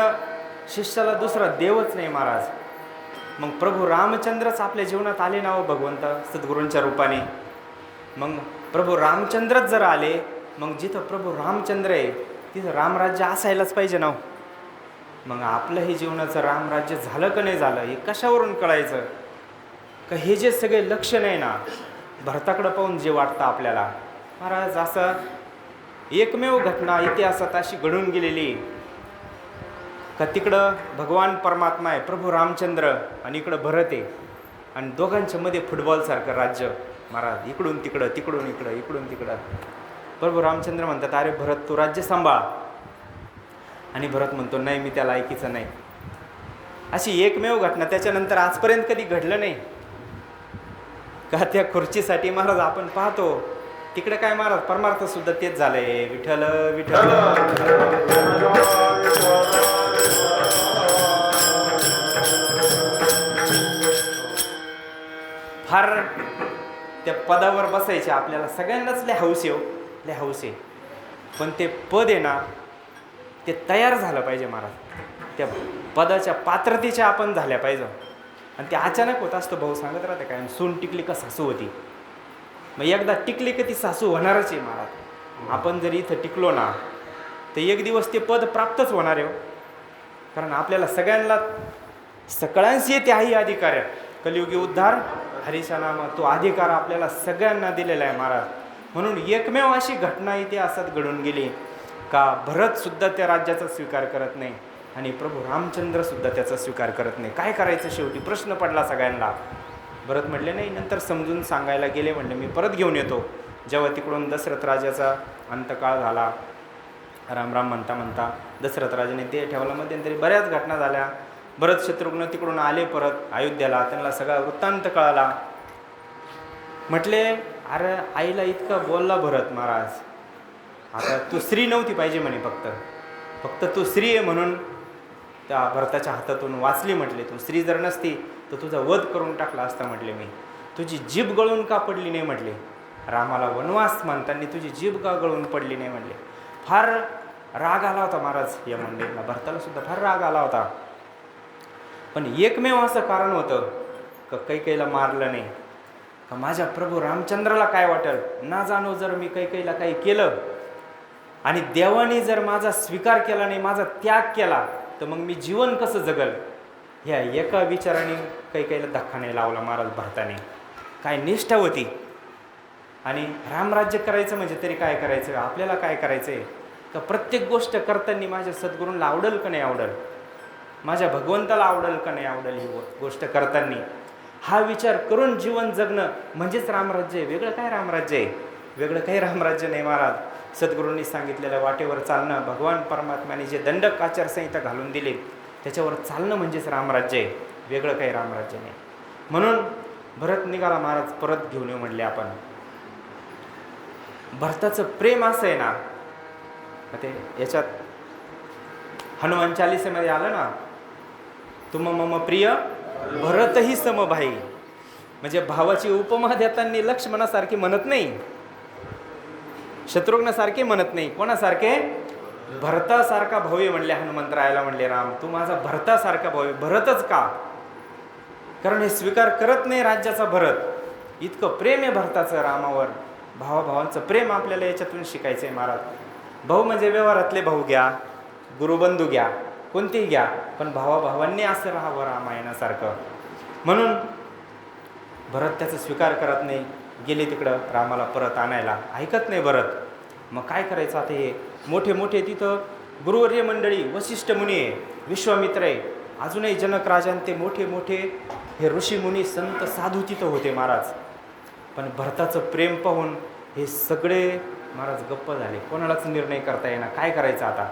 शिष्याला दुसरा देवच नाही महाराज. मग प्रभू रामचंद्रच आपल्या जीवनात आले ना हो भगवंत सद्गुरूंच्या रूपाने. मग प्रभू रामचंद्रच जर आले, मग जिथं प्रभू रामचंद्र आहे तिथं रामराज्य असायलाच पाहिजे ना. मग आपलं हे जीवनाचं रामराज्य झालं का नाही झालं हे कशावरून कळायचं? का हे जे सगळे लक्ष नाही ना, भरताकडं पाहून जे वाटतं आपल्याला महाराज, असं एकमेव घटना इतिहासात अशी घडून गेलेली का तिकडं भगवान परमात्मा आहे प्रभू रामचंद्र आणि इकडं भरत आहे, आणि दोघांच्या मध्ये फुटबॉलसारखं राज्य महाराज, इकडून तिकडं तिकडून इकडं इकडून तिकडं. प्रभू रामचंद्र म्हणतात अरे भरत तू राज्य सांभाळ, आणि भरत म्हणतो नाही मी त्याला ऐकीचं नाही. अशी एकमेव घटना त्याच्यानंतर आजपर्यंत कधी घडलं नाही का त्या खुर्चीसाठी महाराज. आपण पाहतो तिकडे काय महाराज परमार्थ सुद्धा तेच झालंय, विठ्ठल विठ्ठल. फार त्या पदावर बसायचे आपल्याला सगळ्यांनाच लय हौस आहे, लय हौस आहे. पण ते पद आहे ना ते तयार झालं पाहिजे महाराज, त्या पदाच्या पात्रतेच्या आपण झाल्या पाहिजे. आणि ते अचानक होत असतं, भाऊ सांगत राहते काय सून टिकली का सासू होती. मग एकदा टिकली का ती सासू होणारच आहे महाराज. आपण जर इथं टिकलो ना तर एक दिवस ते पद प्राप्तच होणार आहे. कारण आपल्याला सगळ्यांना सकळांशी येते हाही अधिकार आहे. कलियुगी उद्धार हरीचा नाम, तो अधिकार आपल्याला सगळ्यांना दिलेला आहे महाराज. म्हणून एकमेव अशी घटना इतिहासात घडून गेली का भरत सुद्धा त्या राज्याचा स्वीकार करत नाही आणि प्रभू रामचंद्र सुद्धा त्याचा स्वीकार करत नाही. काय करायचं शेवटी प्रश्न पडला सगळ्यांना. भरत म्हटले नाही, नंतर समजून सांगायला गेले, म्हणले मी परत घेऊन येतो. जेव्हा तिकडून दशरथ राजाचा अंतकाळ झाला, राम राम म्हणता म्हणता दशरथ राजाने ते ठेवला. मध्यंतरी बऱ्याच घटना झाल्या. भरत शत्रुघ्न तिकडून आले परत अयोध्याला, त्यांना सगळा वृत्तांत कळाला. म्हटले अरे आईला इतका बोलला भरत महाराज, आता तू स्त्री नव्हती पाहिजे म्हणे, फक्त तू स्त्री आहे म्हणून त्या भरताच्या हातातून वाचली. म्हटले तू स्त्री जर नसती तर तुझा वध करून टाकला असता. म्हटले मी तुझी जीभ गळून का पडली नाही. म्हटले रामाला वनवास म्हणताना तुझी जीभ का गळून पडली नाही. म्हटले फार राग आला होता महाराज या मंडळीला, भरताला सुद्धा फार राग आला होता. पण एकमेव असं कारण होतं का कैकेयीला मारलं नाही. का माझ्या प्रभू रामचंद्राला काय वाटेल ना जाणो, जर मी कैकेयीला काही केलं आणि देवाने जर माझा स्वीकार केला नाही, माझा त्याग केला, तर मग मी जीवन कसं जगल. ह्या एका विचाराने कैकेयीला धक्का नाही लावला महाराज भरताने. काय निष्ठा होती. आणि रामराज्य करायचं म्हणजे तरी काय करायचं, आपल्याला काय करायचं आहे का प्रत्येक गोष्ट करताना माझ्या सद्गुरूंना आवडेल का नाही आवडेल, माझ्या भगवंताला आवडेल का नाही आवडेल, ही गोष्ट करताना हा विचार करून जीवन जगणं म्हणजेच रामराज्य आहे. वेगळं काय रामराज्य आहे, वेगळं काही रामराज्य नाही महाराज. सद्गुरूंनी सांगितलेल्या वाटेवर चालणं, भगवान परमात्म्याने जे दंडक आचारसंहिता घालून दिली त्याच्यावर चालणं म्हणजेच रामराज्य आहे, वेगळं काही रामराज्य नाही. म्हणून भरत निघाला महाराज, परत घेऊन येऊ म्हणले आपण. भरताचं प्रेम असं आहे ना, ते याच्यात हनुमान चालीसेमध्ये आलं ना, तुम मम प्रिय भरतही समभाई, म्हणजे भावाची उपमा देताना लक्ष्मणासारखी म्हणत नाही, शत्रुघ्नासारखे म्हणत नाही. कोणासारखे? भरतासारखा भाऊ आहे म्हणले हनुमंतरायाला. म्हणले राम तू माझा भरतासारखा भाऊ आहे. भरतच का? कारण हे स्वीकार करत नाही राज्याचा भरत. इतकं प्रेम आहे भरताचं रामावर. भावाभावांचं प्रेम आपल्याला याच्यातून शिकायचं आहे महाराज. भाऊ म्हणजे व्यवहारातले भाऊ घ्या, गुरुबंधू घ्या, कोणतेही घ्या, पण भावाभावांनी असं राहावं रामायणासारखं. म्हणून भरत त्याचा स्वीकार करत नाही. गेले तिकडं रामाला परत आणायला. ऐकत नाही भरत. मग काय करायचं आता? हे मोठे मोठे तिथं गुरुवर्य मंडळी, वसिष्ठ मुनी आहे, विश्वामित्र आहे, अजूनही जनक राजान ते मोठे मोठे हे ऋषीमुनी संत साधू तिथं होते महाराज. पण भरताचं प्रेम पाहून हे सगळे महाराज गप्प झाले. कोणालाच निर्णय करता येणार काय करायचं आता.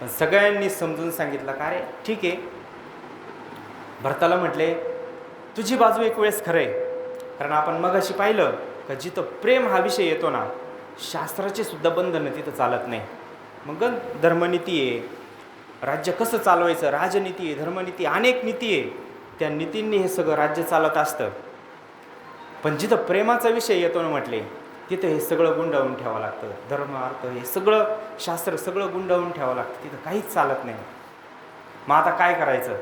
पण सगळ्यांनी समजून सांगितलं का रे ठीक आहे. भरताला म्हटले तुझी बाजू एक वेळेस खरं आहे. कारण आपण मगाशी पाहिलं का जिथं प्रेम हा विषय येतो ना, शास्त्राचे सुद्धा बंधनं तिथं चालत नाही. मग धर्मनीती आहे, राज्य कसं चालवायचं, राजनीती आहे, धर्मनीती, अनेक नीती आहे. त्या नीतींनी हे सगळं राज्य चालत असतं. पण जिथं प्रेमाचा विषय येतो ना म्हटले, तिथं हे सगळं गुंडाळून ठेवावं लागतं. धर्म अर्थ हे सगळं शास्त्र सगळं गुंडाळून ठेवावं लागतं. तिथं काहीच चालत नाही. मग आता काय करायचं?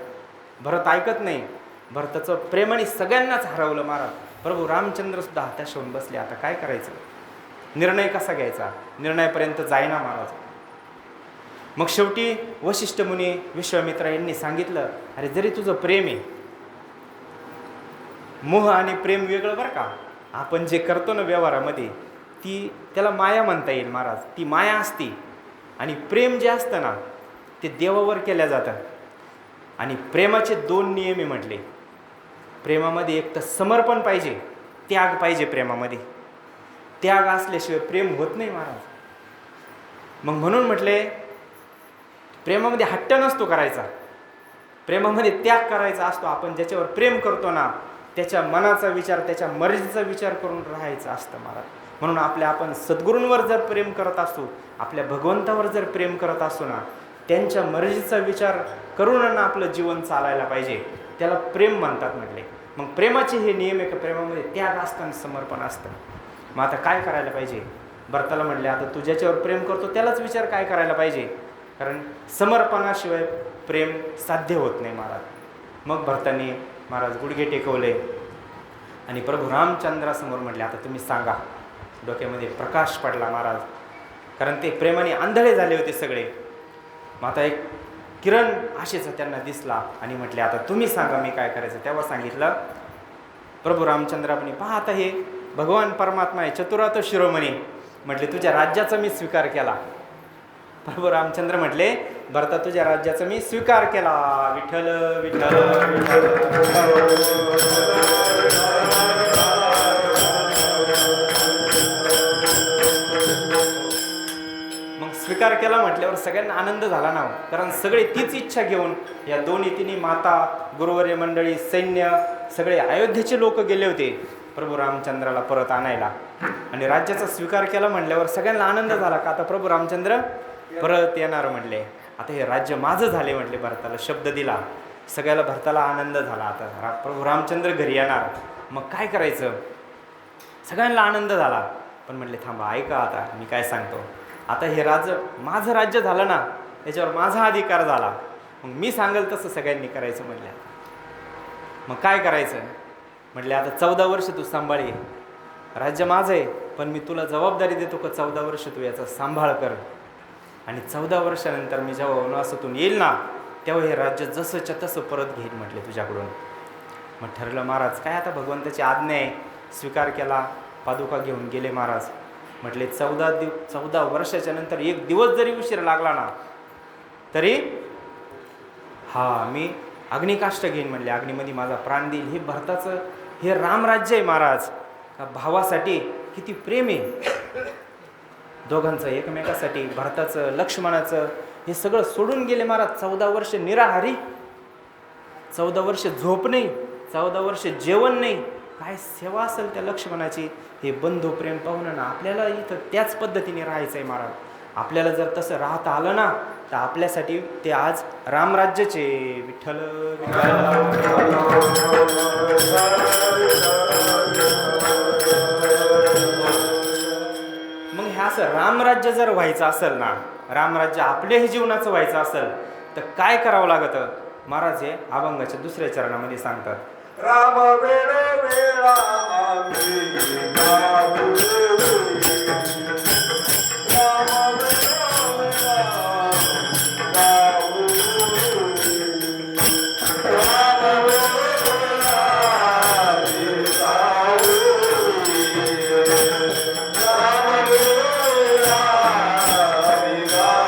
भरत ऐकत नाही. भरताचं प्रेमाने सगळ्यांनाच हरवलं महाराज. प्रभू रामचंद्र सुद्धा हताश होऊन बसले. आता काय करायचं? निर्णय कसा घ्यायचा? निर्णयापर्यंत जाईना महाराज. मग शेवटी वसिष्ठ मुनी, विश्वामित्र यांनी सांगितलं अरे जरी तुझं प्रेम आहे, मोह आणि प्रेम वेगळं बरं का. आपण जे करतो ना व्यवहारामध्ये त्याला माया म्हणता येईल महाराज. ती माया असती. आणि प्रेम जे असतं ना ते देवावर केल्या जातं. आणि प्रेमाचे 2 नियम आहे म्हटले. प्रेमामध्ये एक तर समर्पण पाहिजे, त्याग पाहिजे. प्रेमामध्ये त्याग असल्याशिवाय प्रेम होत नाही महाराज. मग म्हणून म्हटले प्रेमामध्ये हट्ट नसतो करायचा, प्रेमामध्ये त्याग करायचा असतो. आपण ज्याच्यावर प्रेम करतो ना त्याच्या मनाचा विचार, त्याच्या मर्जीचा विचार करून राहायचं असतं महाराज. म्हणून आपण सद्गुरूंवर जर प्रेम करत असतो, आपल्या भगवंतावर जर प्रेम करत असतो ना, त्यांच्या मर्जीचा विचार करून आपलं जीवन चालायला पाहिजे. त्याला प्रेम म्हणतात म्हटले. मग प्रेमाचे हे नियम आहे का प्रेमामध्ये त्याग असतं आणि समर्पण असतं. मग आता काय करायला पाहिजे? भरताला म्हटले आता तू ज्याच्यावर प्रेम करतो त्यालाच विचार काय करायला पाहिजे. कारण समर्पणाशिवाय प्रेम साध्य होत नाही महाराज. मग भरताने महाराज गुडघे टेकवले आणि प्रभू रामचंद्रासमोर म्हटले आता तुम्ही सांगा. डोक्यामध्ये प्रकाश पडला महाराज. कारण ते प्रेमाने आंधळे झाले होते सगळे. मग आता एक किरण आशेचा त्यांना दिसला आणि म्हटले आता तुम्ही सांगा मी काय करायचं. तेव्हा सांगितलं प्रभू रामचंद्राने पहा आता हे भगवान परमात्मा आहे, चतुरात शिरोमणी. म्हटले तुझ्या राज्याचा मी स्वीकार केला. प्रभू रामचंद्र म्हटले भरता तुझ्या राज्याचा मी स्वीकार केला. विठ्ठल विठ्ठल मग स्वीकार केला म्हटल्यावर सगळ्यांना आनंद झाला ना. कारण सगळे तीच इच्छा घेऊन या 2 माता, गुरुवर्य मंडळी, सैन्य सगळे अयोध्येचे लोक गेले होते प्रभू रामचंद्राला परत आणायला. आणि राज्याचा स्वीकार केला म्हटल्यावर सगळ्यांना आनंद झाला का आता प्रभू रामचंद्र परत येणार म्हटले. आता हे राज्य माझं झाले म्हटले. भरताला शब्द दिला. सगळ्याला भरताला आनंद झाला. आता प्रभू रामचंद्र घरी येणार. मग काय करायचं? सगळ्यांना आनंद झाला. पण म्हटले थांबा ऐका आता मी काय सांगतो. आता हे माझं राज्य झालं ना, याच्यावर माझा अधिकार झाला. मग मी सांगेल तसं सगळ्यांनी करायचं म्हटले. मग काय करायचं? म्हटले आता 14 वर्ष तू सांभाळी. राज्य माझं आहे पण मी तुला जबाबदारी देतो का 14 वर्ष तू याचा सांभाळ कर. आणि 14 वर्षानंतर मी जेव्हा वनवासातून येईल ना तेव्हा हे राज्य जसंच्या तसं परत घेईन म्हटले तुझ्याकडून. मग ठरलं महाराज काय आता भगवंताची आज्ञा आहे. स्वीकार केला. पादुका घेऊन गेले महाराज. म्हटले 14 वर्षाच्या नंतर 1 दिवस जरी उशीर लागला ना तरी मी अग्निकाष्ट घेईन म्हणले. अग्नीमध्ये माझा प्राण देईल. हे भरताचं हे रामराज्य आहे महाराज. भावासाठी किती प्रेम आहे दोघांचं एकमेकासाठी. भरताचं, लक्ष्मणाचं हे सगळं सोडून गेले महाराज. 14 वर्ष निराहारी, 14 वर्ष झोप नाही, 14 वर्ष जेवण नाही. काय सेवा असेल त्या लक्ष्मणाची. हे बंधू प्रेम पाहून ना आपल्याला इथं त्याच पद्धतीने राहायचं आहे महाराज. आपल्याला जर तसं राहता आलं ना तर आपल्यासाठी ते आज रामराज्याचे. विठ्ठल मग रामराज्य जर व्हायचं असेल ना, रामराज्य आपल्याही जीवनाचं व्हायचं असेल तर काय करावं लागतं? महाराज हे अभंगाच्या दुसऱ्या चरणामध्ये सांगतात.
राम वेळ वेळा आम्ही गाऊ. राम वेळ वेळा गाऊ. राम वेळ वेळा आम्ही गाऊ. राम वेळ वेळा आम्ही गाऊ.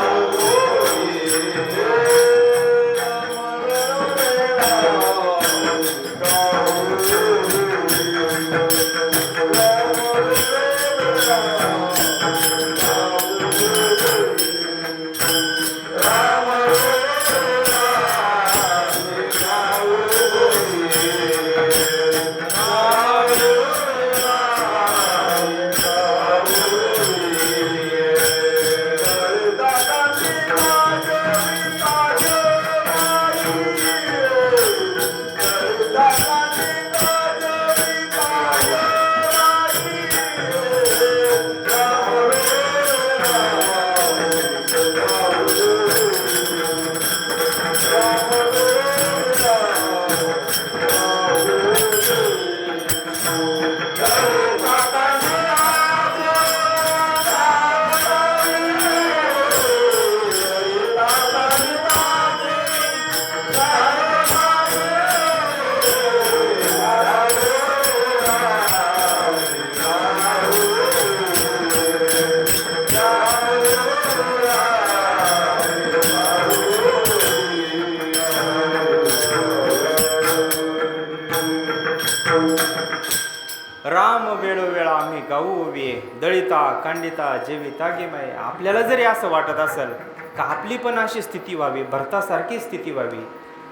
राम वेळोवेळा आम्ही गाऊ ओविये, दळिता कांडिता जेविता गेमाये. आपल्याला जरी असं वाटत असेल का आपली पण अशी स्थिती व्हावी, भरतासारखी स्थिती व्हावी,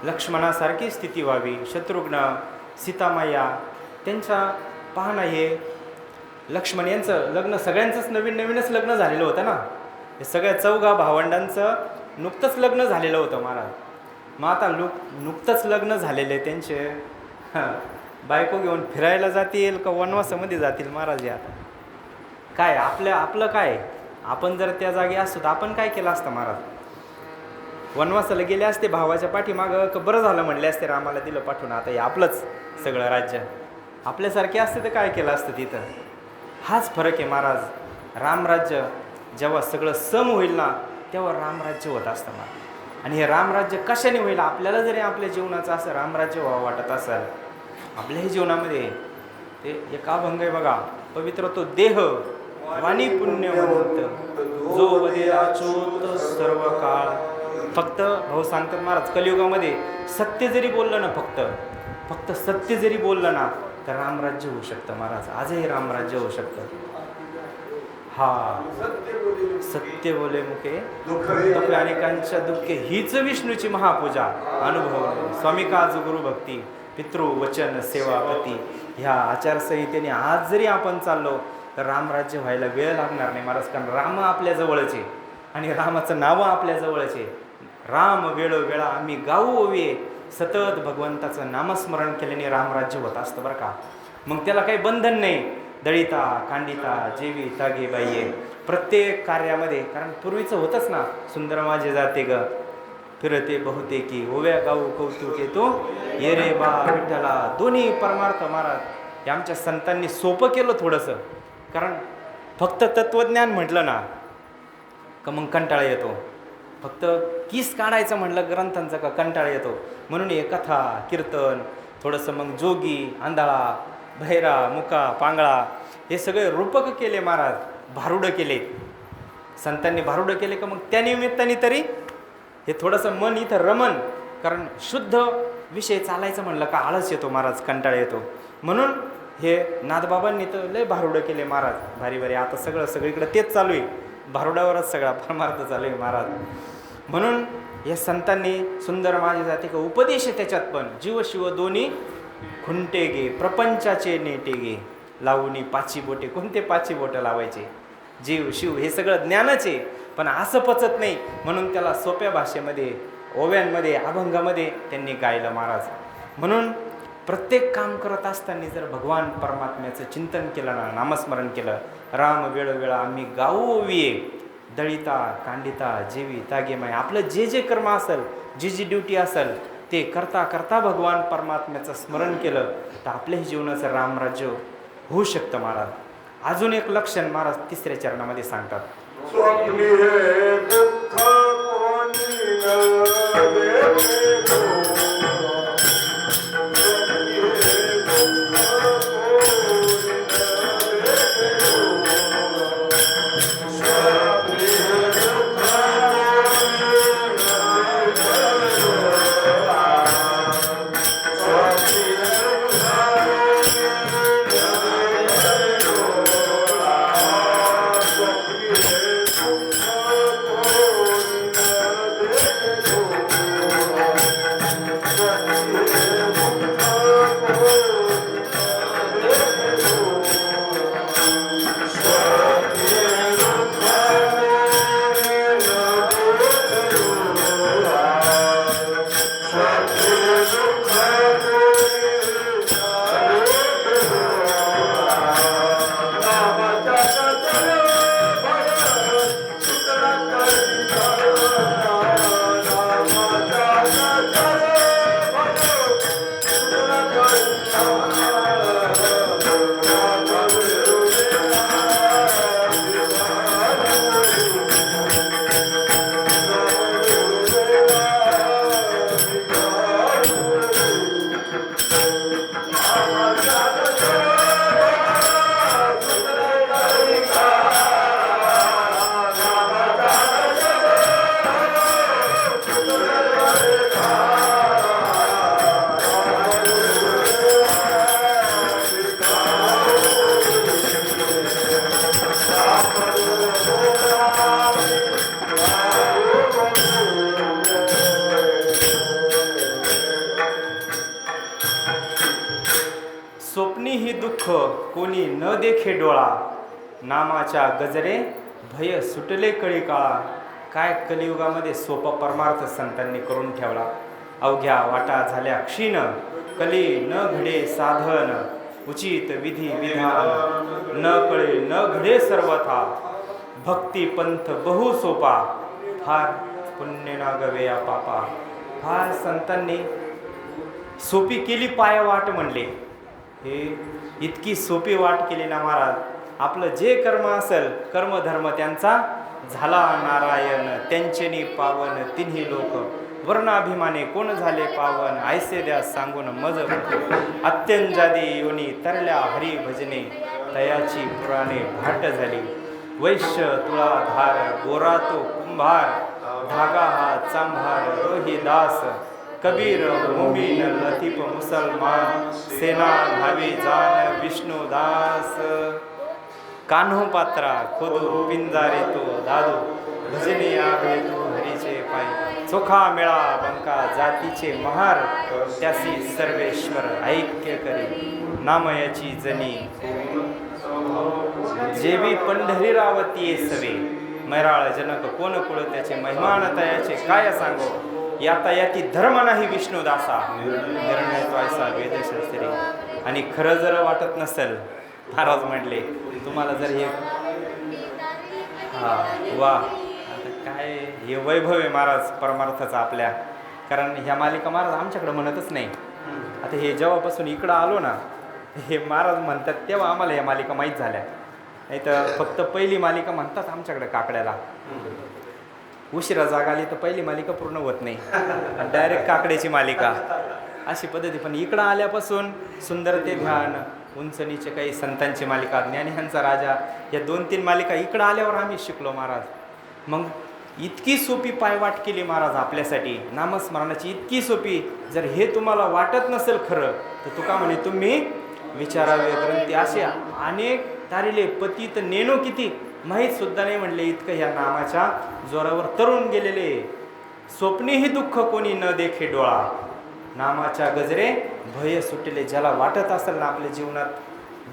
लक्ष्मणासारखी स्थिती व्हावी, शत्रुघ्न सीतामाया त्यांच्या पाहणं, हे लक्ष्मण यांचं लग्न सगळ्यांचंच नवीन नवीनच लग्न झालेलं होतं ना. हे सगळ्या चौघा भावंडांचं नुकतंच लग्न झालेलं होतं महाराज. मग आता नुकतंच लग्न झालेले त्यांचे बायको घेऊन फिरायला जातील का वनवासामध्ये जातील महाराज? हे आता काय आपलं काय? आपण जर त्या जागी असतो तर आपण काय केलं असतं महाराज? वनवासाला गेले असते भावाच्या पाठीमागं, का बरं झालं म्हणले असते रामाला दिलं पाठवून, आता हे आपलंच सगळं राज्य आपल्यासारखे असते तर काय केलं असतं तिथं? हाच फरक आहे महाराज. रामराज्य जेव्हा सगळं सम होईल ना तेव्हा रामराज्य होत असतं महाराज. आणि हे रामराज्य कशाने होईल? आपल्याला जरी आपल्या जीवनाचं असं रामराज्य व्हावं वाटत असेल, आपल्याही जीवनामध्ये ते एक अभंग आहे बघा, पवित्र तो देह वाणी पुण्यवंत जो वदे अच्युत सर्व काळ. फक्त भाऊ सांगतात महाराज, कलियुगामध्ये सत्य जरी बोललं ना, फक्त सत्य जरी बोललं ना तर रामराज्य होऊ शकतं महाराज. आजही रामराज्य होऊ शकतं. हा सत्य बोले मुखे दुःख अनेकांच्या दुःखे, हीच विष्णूची महापूजा अनुभव. स्वामी काज गुरु भक्ती पितृ वचन सेवापती. ह्या आचारसंहितेने आज जरी आपण चाललो तर रामराज्य व्हायला वेळ लागणार नाही महाराज. कारण राम आपल्या जवळचे आणि रामाचं नाव आपल्या जवळचे. राम वेळोवेळा आम्ही गाऊ ओविये, सतत भगवंताचं नामस्मरण केल्याने रामराज्य होत असतं बरं का. मग त्याला काही बंधन नाही. दळिता कांडिता जेवी तागे बाईये, प्रत्येक कार्यामध्ये. कारण पूर्वीचं होतंच ना, सुंदर माझे जाते ग फिरते बहुतेकी, ओव्या गाऊ कौतुक येतो ये रे बा विठ्ठला. दोन्ही परमार्थ महाराज हे आमच्या संतांनी सोपं केलं थोडंसं. कारण फक्त तत्त्वज्ञान म्हटलं ना का मग कंटाळा येतो. फक्त किस काढायचं म्हटलं ग्रंथांचं का कंटाळा येतो. म्हणून हे कथा कीर्तन, थोडंसं मग जोगी आंधळा बहिरा मुका पांगळा हे सगळे रूपक केले महाराज. भारुडं केले संतांनी, भारुडं केले का मग त्या निमित्ताने तरी हे थोडंसं मन इथं रमन. कारण शुद्ध विषय चालायचं म्हणलं का आळस येतो महाराज, कंटाळा येतो. म्हणून हे नाथबाबांनी तर लय भारुडं केले महाराज, भारी भारी. आता सगळीकडे तेच चालू आहे, भारुडावरच सगळा परमार्थ चालू आहे महाराज. म्हणून या संतांनी सुंदर माझे जाते का उपदेश आहे त्याच्यात पण. जीव शिव दोन्ही खुंटे गे प्रपंचाचे नेटे गे, लावूनी पाची बोटे. कोणते पाची बोटं लावायचे? जीव शिव हे सगळं ज्ञानच आहे, पण असं पचत नाही. म्हणून त्याला सोप्या भाषेमध्ये, ओव्यांमध्ये, अभंगामध्ये त्यांनी गायलं महाराज. म्हणून प्रत्येक काम करत असताना जर भगवान परमात्म्याचं चिंतन केलं ना, नामस्मरण केलं, राम वेळोवेळा आम्ही गाऊ ओविये, दळिता कांडिता जेविता गेमाय, आपलं जे जे कर्म असेल, जी जी ड्युटी असेल ते करता करता भगवान परमात्म्याचं स्मरण केलं तर आपल्याही जीवनाचं रामराज्य होऊ शकतं महाराज. अजून एक लक्षण महाराज तिसऱ्या चरणामध्ये सांगतात.
स्वप्नी हे दुःख कोणी न देखेलो. स्वप्नी हे दुःख कोणी न देखेलो. स्वप्नी हे दुःख कोणी न देखेलो. स्वप्नी हे दुःख
स्वप्नी ही दुःख कोणी न देखे डोळा, नामाच्या गजरे भय सुटले कळी काळा. काय कलियुगामध्ये सोपा परमार्थ संतांनी करून ठेवला. अवघ्या वाटा झाल्या क्षीण, कली न घडे साधन, उचित विधी विधान न कळे न घडे सर्वथा. भक्ती पंथ बहु सोपा, फार पुण्य ना गवे या पापा. फार संतांनी सोपी केली पाय वाट म्हणले. हे इतकी सोपी वाट केली ना महाराज, आपलं जे कर्म असेल कर्मधर्म त्यांचा झाला नारायण. त्यांचेनी पावन तिन्ही लोक, वर्णाभिमाने कोण झाले पावन. ऐसे द्या सांगून मज अत्यंजादी योनी तरल्या हरी भजने. तयाची पुराणे भाट झाली, वैश्य तुळाधार गोरा तो कुंभार. धागा हा चांभार रोहिदास, कबीर मुमीन लतीफ मुसलमान. सेना भावी जान विष्णुदास, कान्हो पात्रा खोदू पिंजारे तो दादू. भजने आवे तो हरीचे पाय, चोखा मेळा बंका जातीचे महार. त्यासी सर्वेश्वर ऐक्य करी, नामयाची जनी जेवी पंढरी रावती सवे. मैराळ जनक कोण कुळ त्याचे, महिमान तयाचे काय सांगो. याता याती धर्म नाही विष्णुदासा, निर्णय त्वायसा वेदशास्त्री. आणि खरं जर वाटत नसेल, महाराज म्हटले तुम्हाला जर हे वा आता काय हे वैभव आहे महाराज परमार्थाचा आपल्या. कारण ह्या मालिका महाराज आमच्याकडे म्हणतच नाही. आता हे जेव्हापासून इकडं आलो ना, हे महाराज म्हणतात तेव्हा आम्हाला या मालिका माहीत झाल्या. नाही तर फक्त पहिली मालिका म्हणतात आमच्याकडे काकड्याला. उशिरा जाग आली तर पहिली मालिका पूर्ण होत नाही, डायरेक्ट काकड्याची मालिका अशी पद्धती. पण इकडं आल्यापासून सुंदर ते ध्यान, उंचनीचे काही संतांची मालिका, ज्ञानियांचा राजा, या 2-3 मालिका इकडं आल्यावर आम्ही शिकलो महाराज. मग इतकी सोपी पायवाट केली महाराज आपल्यासाठी नामस्मरणाची, इतकी सोपी. जर हे तुम्हाला वाटत नसेल खरं तर तुका म्हणे तुम्ही विचारावे ग्रंथी. असे अनेक तारिले पतित नेणो किती माहीत सुद्धा नाही म्हणले, इतकं ह्या नामाच्या जोरावर तरुण गेलेले. स्वप्नीही दुःख कोणी न देखे डोळा, नामाच्या गजरे भय सुटले. ज्याला वाटत असेल ना आपल्या जीवनात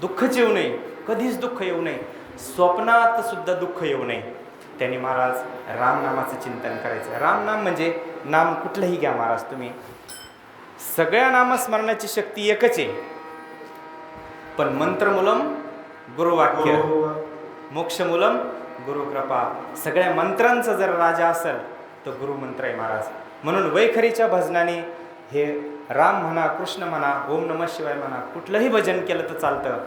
दुःखच येऊ नये, कधीच दुःख येऊ नये, स्वप्नात सुद्धा दुःख येऊ नये, त्यांनी महाराज रामनामाचं चिंतन करायचं. रामनाम म्हणजे नाम कुठलंही घ्या महाराज तुम्ही, सगळ्या नामस्मरणाची शक्ती एकच आहे. पण मंत्रमूलम गुरुवाक्य, मोक्षमूलम गुरुकृपा. सगळ्या मंत्रांचा जर राजा असेल तो गुरुमंत्र आहे महाराज. म्हणून वैखरीच्या भजनाने हे राम म्हणा, कृष्ण म्हणा, ओम नमः शिवाय म्हणा, कुठलंही भजन केलं तर चालतं.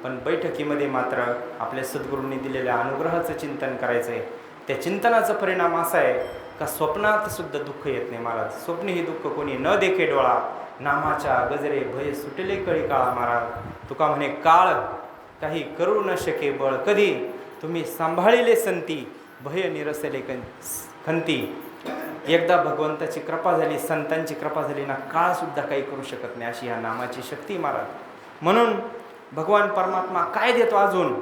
पण बैठकीमध्ये मात्र आपल्या सद्गुरूंनी दिलेल्या अनुग्रहाचं चिंतन करायचं आहे. त्या चिंतनाचा परिणाम असा आहे का स्वप्नात सुद्धा दुःख येत नाही महाराज. स्वप्नी दुःख कोणी न देखे डोळा, नामाच्या गजरे भय सुटले कळी काळा महाराज. तुका म्हणे काळ काही करू न शके बळ, कधी तुम्ही सांभाळिले संती भय निरसले खंती. एकदा भगवंताची कृपा झाली, संतांची कृपा झाली ना, काळ सुद्धा काही करू शकत नाही, अशी ह्या नामाची शक्ती महाराज. म्हणून भगवान परमात्मा काय देतो अजून?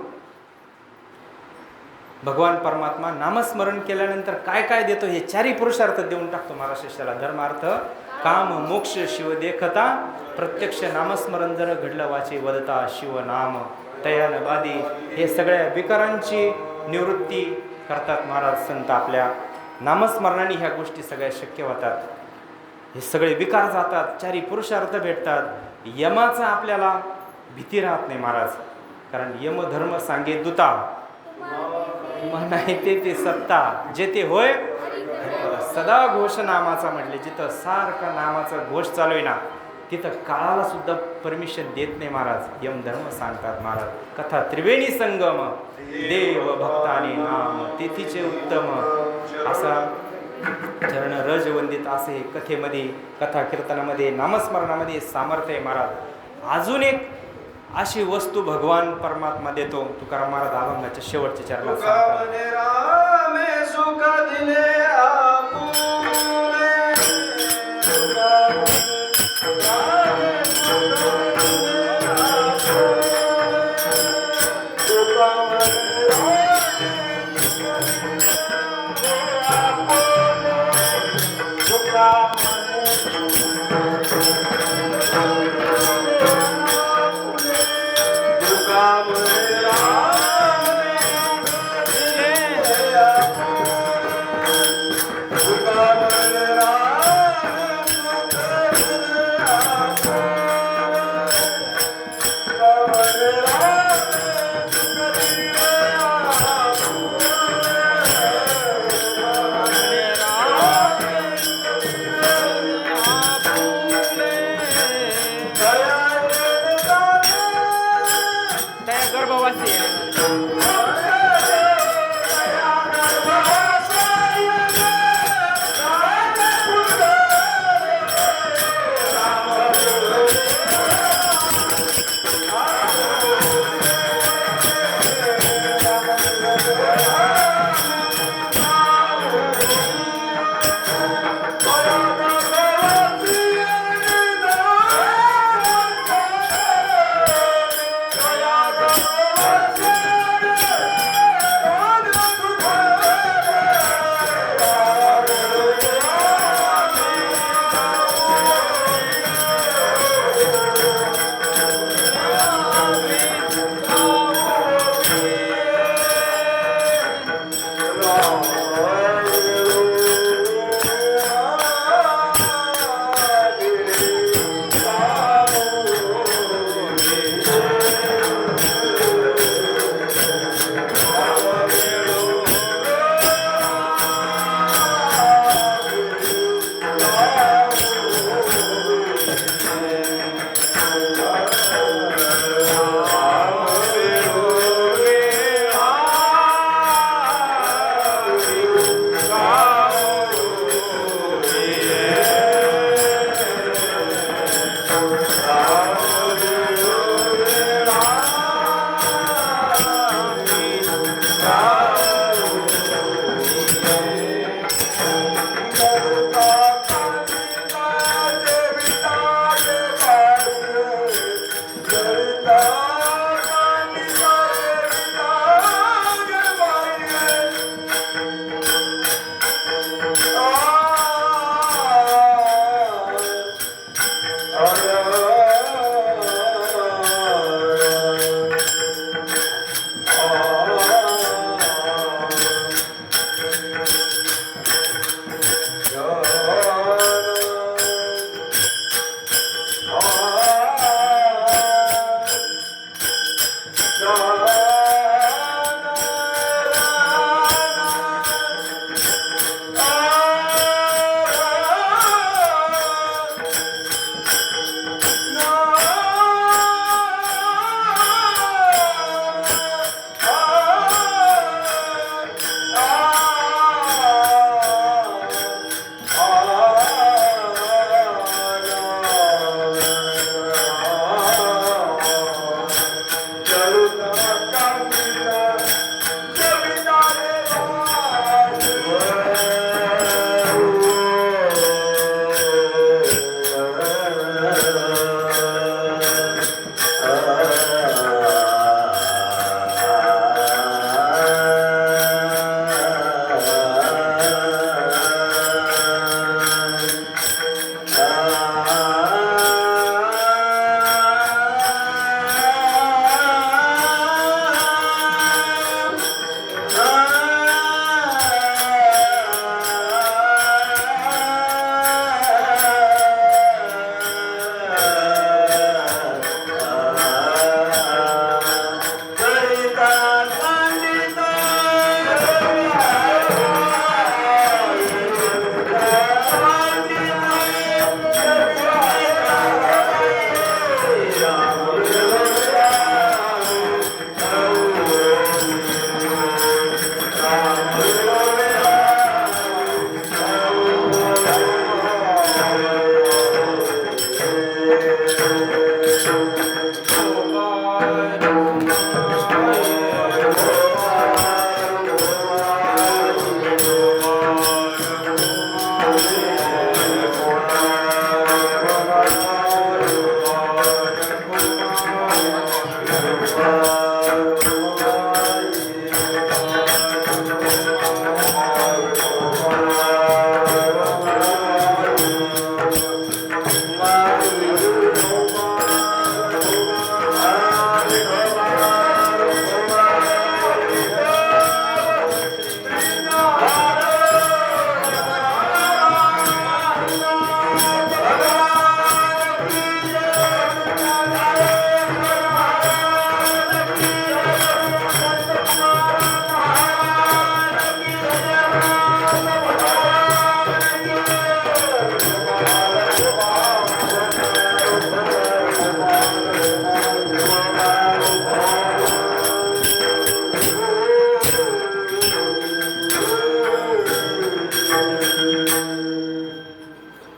भगवान परमात्मा नामस्मरण केल्यानंतर काय काय देतो हे चारही पुरुषार्थ देऊन टाकतो महाराज शिष्याला. धर्मार्थ काम मोक्ष शिव देखता, प्रत्यक्ष नामस्मरण जर घडलं वाचे वदता शिव नाम तयान बादी. हे सगळ्या विकारांची निवृत्ती करतात महाराज संत. आपल्या नामस्मरणाने ह्या गोष्टी सगळ्या शक्य होतात. हे सगळे विकार जातात, चारी पुरुषार्थ भेटतात. यमाचा आपल्याला भीती राहत नाही महाराज, कारण यम धर्म सांगे दूता म्हणाय ते सत्ता, जे ते होय सदा घोष नामाचा म्हटले. जिथं सारखं नामाचा घोष चालू आहे ना, तिथं काळाला सुद्धा परमिशन देत नाही महाराज. यम धर्म सांगतात महाराज. कथा त्रिवेणी संगम देव भक्ताने नाम तिथीचे उत्तम. असा चरण रजवंदित असे हे कथेमध्ये, कथा कीर्तनामध्ये, नामस्मरणामध्ये सामर्थ्य आहे महाराज. अजून एक अशी वस्तू भगवान परमात्मा देतो. तुकाराम महाराज अभंगाच्या शेवटच्या चरणात सांगतात.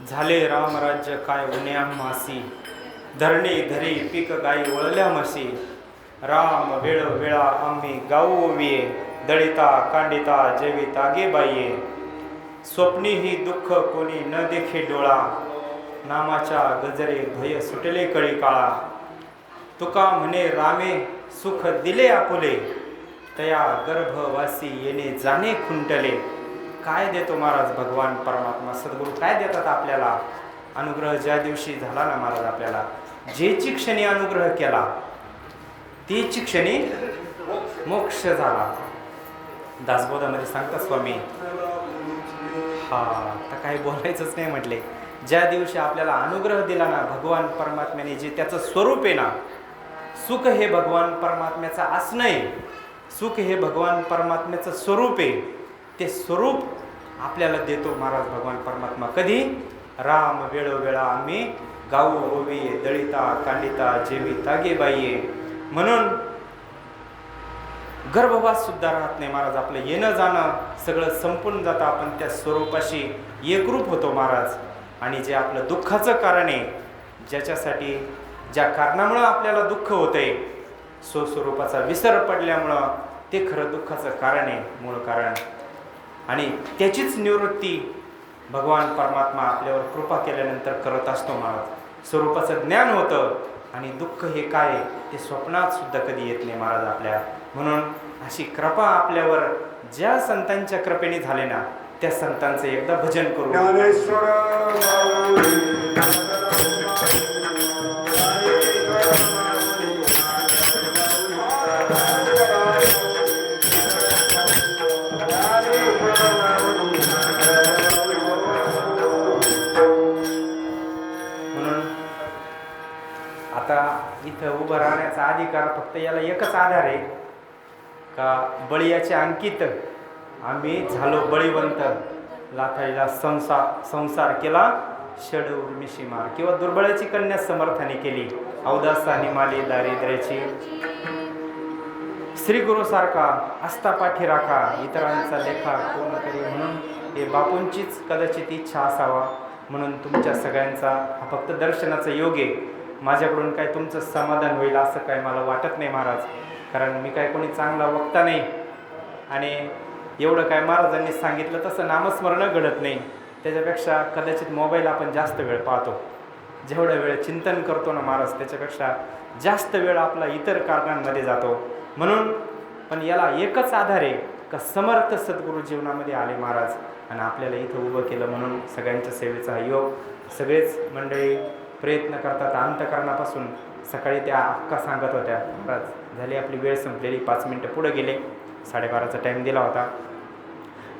झाले रामराज्य काय उन्या मासी, धरणी धरी पीक गाई वळल्या म्हशी. राम वेळ वेळा आम्ही गाऊ ओविये, दळिता कांडिता जेविता गे बाईये. स्वप्नी ही दुःख कोणी न देखे डोळा, नामाच्या गजरे भय सुटले कळी काळा. तुका म्हणे रामे सुख दिले आपुले, तया गर्भवासी येणे जाणे खुंटले. काय देतो महाराज भगवान परमात्मा सद्गुरू काय देतात आपल्याला अनुग्रह. ज्या दिवशी झाला ना महाराज आपल्याला जेची क्षणी अनुग्रह केला तीची क्षणी मोक्ष झाला. दासबोधामध्ये सांगतात स्वामी, हा तर काही बोलायचंच नाही म्हटले. ज्या दिवशी आपल्याला अनुग्रह दिला ना भगवान परमात्म्याने, जे त्याचं स्वरूप आहे ना, सुख हे भगवान परमात्म्याचं असणं आहे, सुख हे भगवान परमात्म्याचं स्वरूप आहे. ते स्वरूप आपल्याला देतो महाराज भगवान परमात्मा. कधी? राम वेळोवेळा आम्ही गाऊ ओविये, दळिता कांडिता जेविता गे बाईये. म्हणून गर्भवास सुद्धा राहत नाही महाराज. आपलं येणं जाणं सगळं संपून जातं. आपण त्या स्वरूपाशी एकरूप होतो महाराज. आणि जे आपलं दुःखाचं कारण आहे, ज्याच्यासाठी ज्या कारणामुळं आपल्याला दुःख होतंय, स्वस्वरूपाचा विसर पडल्यामुळं ते खरं दुःखाचं कारण आहे, मूळ कारण. आणि त्याचीच निवृत्ती भगवान परमात्मा आपल्यावर कृपा केल्यानंतर करत असतो महाराज. स्वरूपाचं ज्ञान होतं आणि दुःख हे काय ते स्वप्नात सुद्धा कधी येत नाही महाराज आपल्या. म्हणून अशी कृपा आपल्यावर ज्या संतांच्या कृपेने झाले ना, त्या संतांचं एकदा भजन करू. आता इथं उभं राहण्याचा अधिकार फक्त याला एकच आधार आहे का, बळीयाचे अंकित आम्ही झालो बळीवंत, लाथाईला संसार केला षड उर्मिशी मार. किंवा दुर्बळाची कन्या समर्थाने केली, अवदासाने माली दारिद्र्याची. श्री गुरु सारखा आस्था पाठी राखा, इतरांचा लेखा कोण करी. म्हणून हे बापूंचीच कदाचित इच्छा असावा. म्हणून तुमच्या सगळ्यांचा हा फक्त दर्शनाचा योग आहे. माझ्याकडून काय तुमचं समाधान होईल असं काय मला वाटत नाही महाराज. कारण मी काय कोणी चांगला वक्ता नाही आणि एवढं काय महाराजांनी सांगितलं तसं नामस्मरण घडत नाही. त्याच्यापेक्षा कदाचित मोबाईल आपण जास्त वेळ पाहतो. जेवढा वेळ चिंतन करतो ना महाराज, त्याच्यापेक्षा जास्त वेळ आपला इतर कारणांमध्ये जातो. म्हणून पण याला एकच आधार आहे का, समर्थ सद्गुरू जीवनामध्ये आले महाराज आणि आपल्याला इथं उभं केलं. म्हणून सगळ्यांच्या सेवेचा हा योग. सगळेच मंडळी प्रयत्न करतात अंतःकरणापासून. सकाळी त्या अक्का सांगत होत्या, महाराज झाली आपली वेळ संपलेली, 5 मिनटं पुढे गेले, 12:30चा टाईम दिला होता.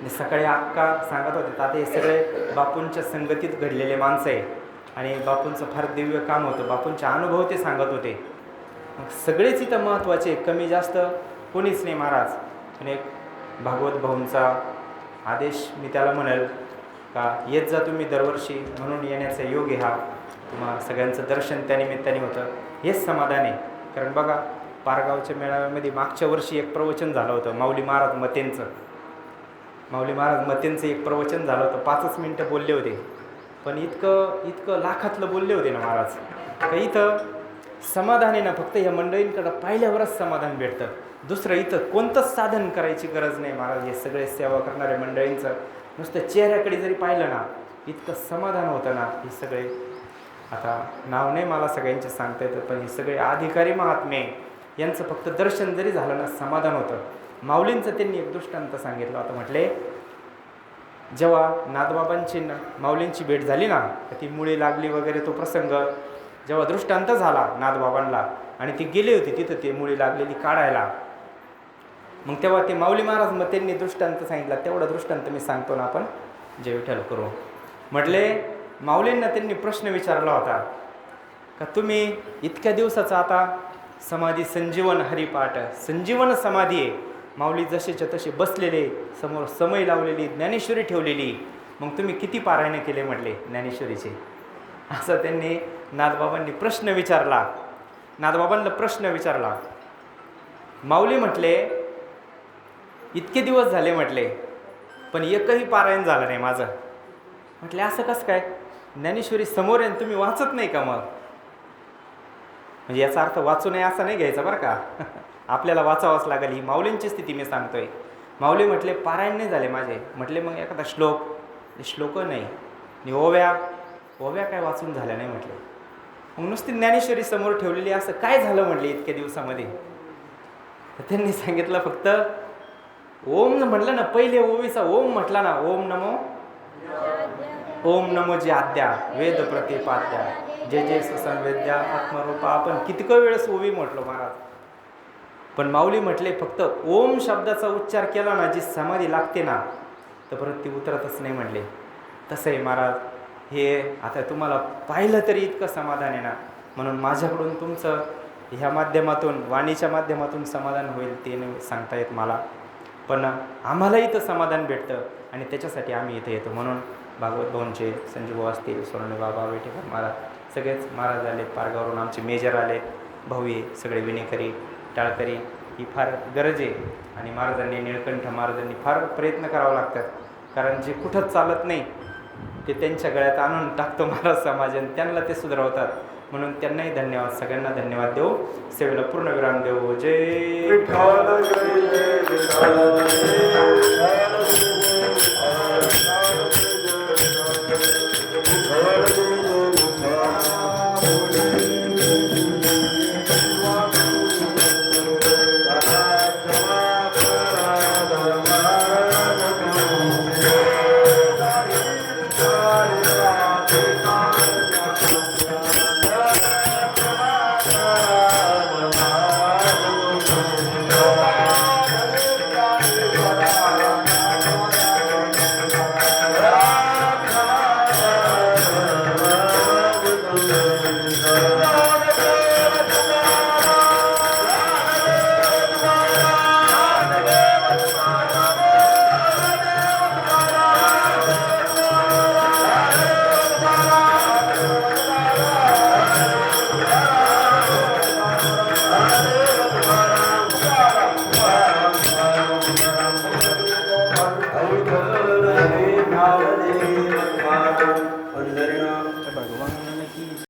आणि सकाळी अक्का सांगत होते, आता हे सगळे बापूंच्या संगतीत घडलेले माणसं आहे आणि बापूंचं फार दिव्य काम होतं, बापूंचे अनुभव ते सांगत होते. मग सगळेच इथं महत्त्वाचे, कमी जास्त कोणीच नाही महाराज. आणि एक भागवत भाऊंचा आदेश मी त्याला म्हणेल का, येत जा तुम्ही दरवर्षी, म्हणून येण्याचा योग आहे हा. तुम्हा सगळ्यांचं दर्शन त्या निमित्ताने होतं, हेच समाधान आहे. कारण बघा, पारगावच्या मेळाव्यामध्ये मागच्या वर्षी एक प्रवचन झालं होतं, माऊली महाराज मतेंचं एक प्रवचन झालं होतं. 5च मिनटं बोलले होते, पण इतकं लाखातलं बोलले होते ना महाराज. का इथं समाधानीनं फक्त या मंडळींकडं पाहिल्यावरच समाधान भेटतं. दुसरं इथं कोणतंच साधन करायची गरज नाही महाराज. हे सगळे सेवा करणारे मंडळींचं नुसतं चेहऱ्याकडे जरी पाहिलं ना इतकं समाधान होतं ना. हे सगळे आता नाव नाही मला सगळ्यांचे सांगता येतं, पण हे सगळे अधिकारी महात्मे यांचं फक्त दर्शन जरी झालं ना समाधान होतं. माऊलींचं त्यांनी एक दृष्टांत सांगितलं होतं. म्हटले जेव्हा नाथबाबांची माऊलींची भेट झाली ना ती मुळी लागली वगैरे तो प्रसंग जेव्हा दृष्टांत झाला नाथबाबांना आणि ती गेली होती तिथं ते मुळी लागलेली काढायला, मग तेव्हा ते माऊली महाराज मग त्यांनी दृष्टांत सांगितला. तेवढा दृष्टांत मी सांगतो ना आपण जय विठ्ठल करू. म्हटले माऊलींना त्यांनी प्रश्न विचारला होता का तुम्ही इतक्या दिवसाचा आता समाधी संजीवन हरिपाठ संजीवन समाधी आहे, माऊली जसेच्या तसे बसलेले समोर समय लावलेली ज्ञानेश्वरी ठेवलेली, मग तुम्ही किती पारायण केले म्हटले ज्ञानेश्वरीचे. असं त्यांनी नाथबाबांनी प्रश्न विचारला. नाथबाबांना प्रश्न विचारला. माऊली म्हटले इतके दिवस झाले म्हटले पण एकही पारायण झालं नाही माझं. म्हटले असं कसं काय, ज्ञानेश्वरी समोर आहे तुम्ही वाचत नाही का मग. म्हणजे याचा अर्थ वाचू नये असं नाही घ्यायचा बरं का आपल्याला वाचावंच लागेल. ही माऊलींची स्थिती मी सांगतोय. माऊली म्हटले पारायण नाही झाले माझे. म्हटले मग एखादा श्लोक नाही आणि ओव्या काय वाचून झाल्या नाही म्हटले. मग नुसती ज्ञानेश्वरी समोर ठेवलेली असं काय झालं म्हटले इतक्या दिवसामध्ये. त्यांनी सांगितलं फक्त ओम म्हटलं ना, पहिले ओवीचा ओम म्हटला ना, ओम नमो जे आद्या वेद प्रतिपाद्या जय जय सुसंवेद्या आत्मरूपा. आपण कितक वेळेस ओवी म्हटलो महाराज, पण माऊली म्हटले फक्त ओम शब्दाचा उच्चार केला ना जी समाधी लागते ना तर परत ती उतरतच नाही म्हटले. तसं आहे महाराज. हे आता तुम्हाला पाहिलं तरी इतकं समाधान आहे ना, म्हणून माझ्याकडून तुमचं ह्या माध्यमातून वाणीच्या माध्यमातून समाधान होईल ते नाही सांगता येत मला, पण आम्हालाही इथं समाधान भेटतं आणि त्याच्यासाठी आम्ही इथे येतो. म्हणून भागवत भाऊंचे संजीव असतील, सोनवणे बाबा, वेटेकर महाराज सगळेच महाराज आले, पारगावरून आमचे मेजर आले, भाऊये सगळे विनेकरी टाळकरी. ही फार गरज आहे आणि महाराजांनी निळकंठ महाराजांनी फार प्रयत्न करावं लागतात, कारण जे कुठंच चालत नाही ते त्यांच्या गळ्यात आणून टाकतो महाराज समाज आणि त्यांना ते सुधारवतात. म्हणून त्यांनाही धन्यवाद, सगळ्यांना धन्यवाद देऊ, सेवेला पूर्ण विराम देऊ. जय
विठ्ठल जय जय विठ्ठल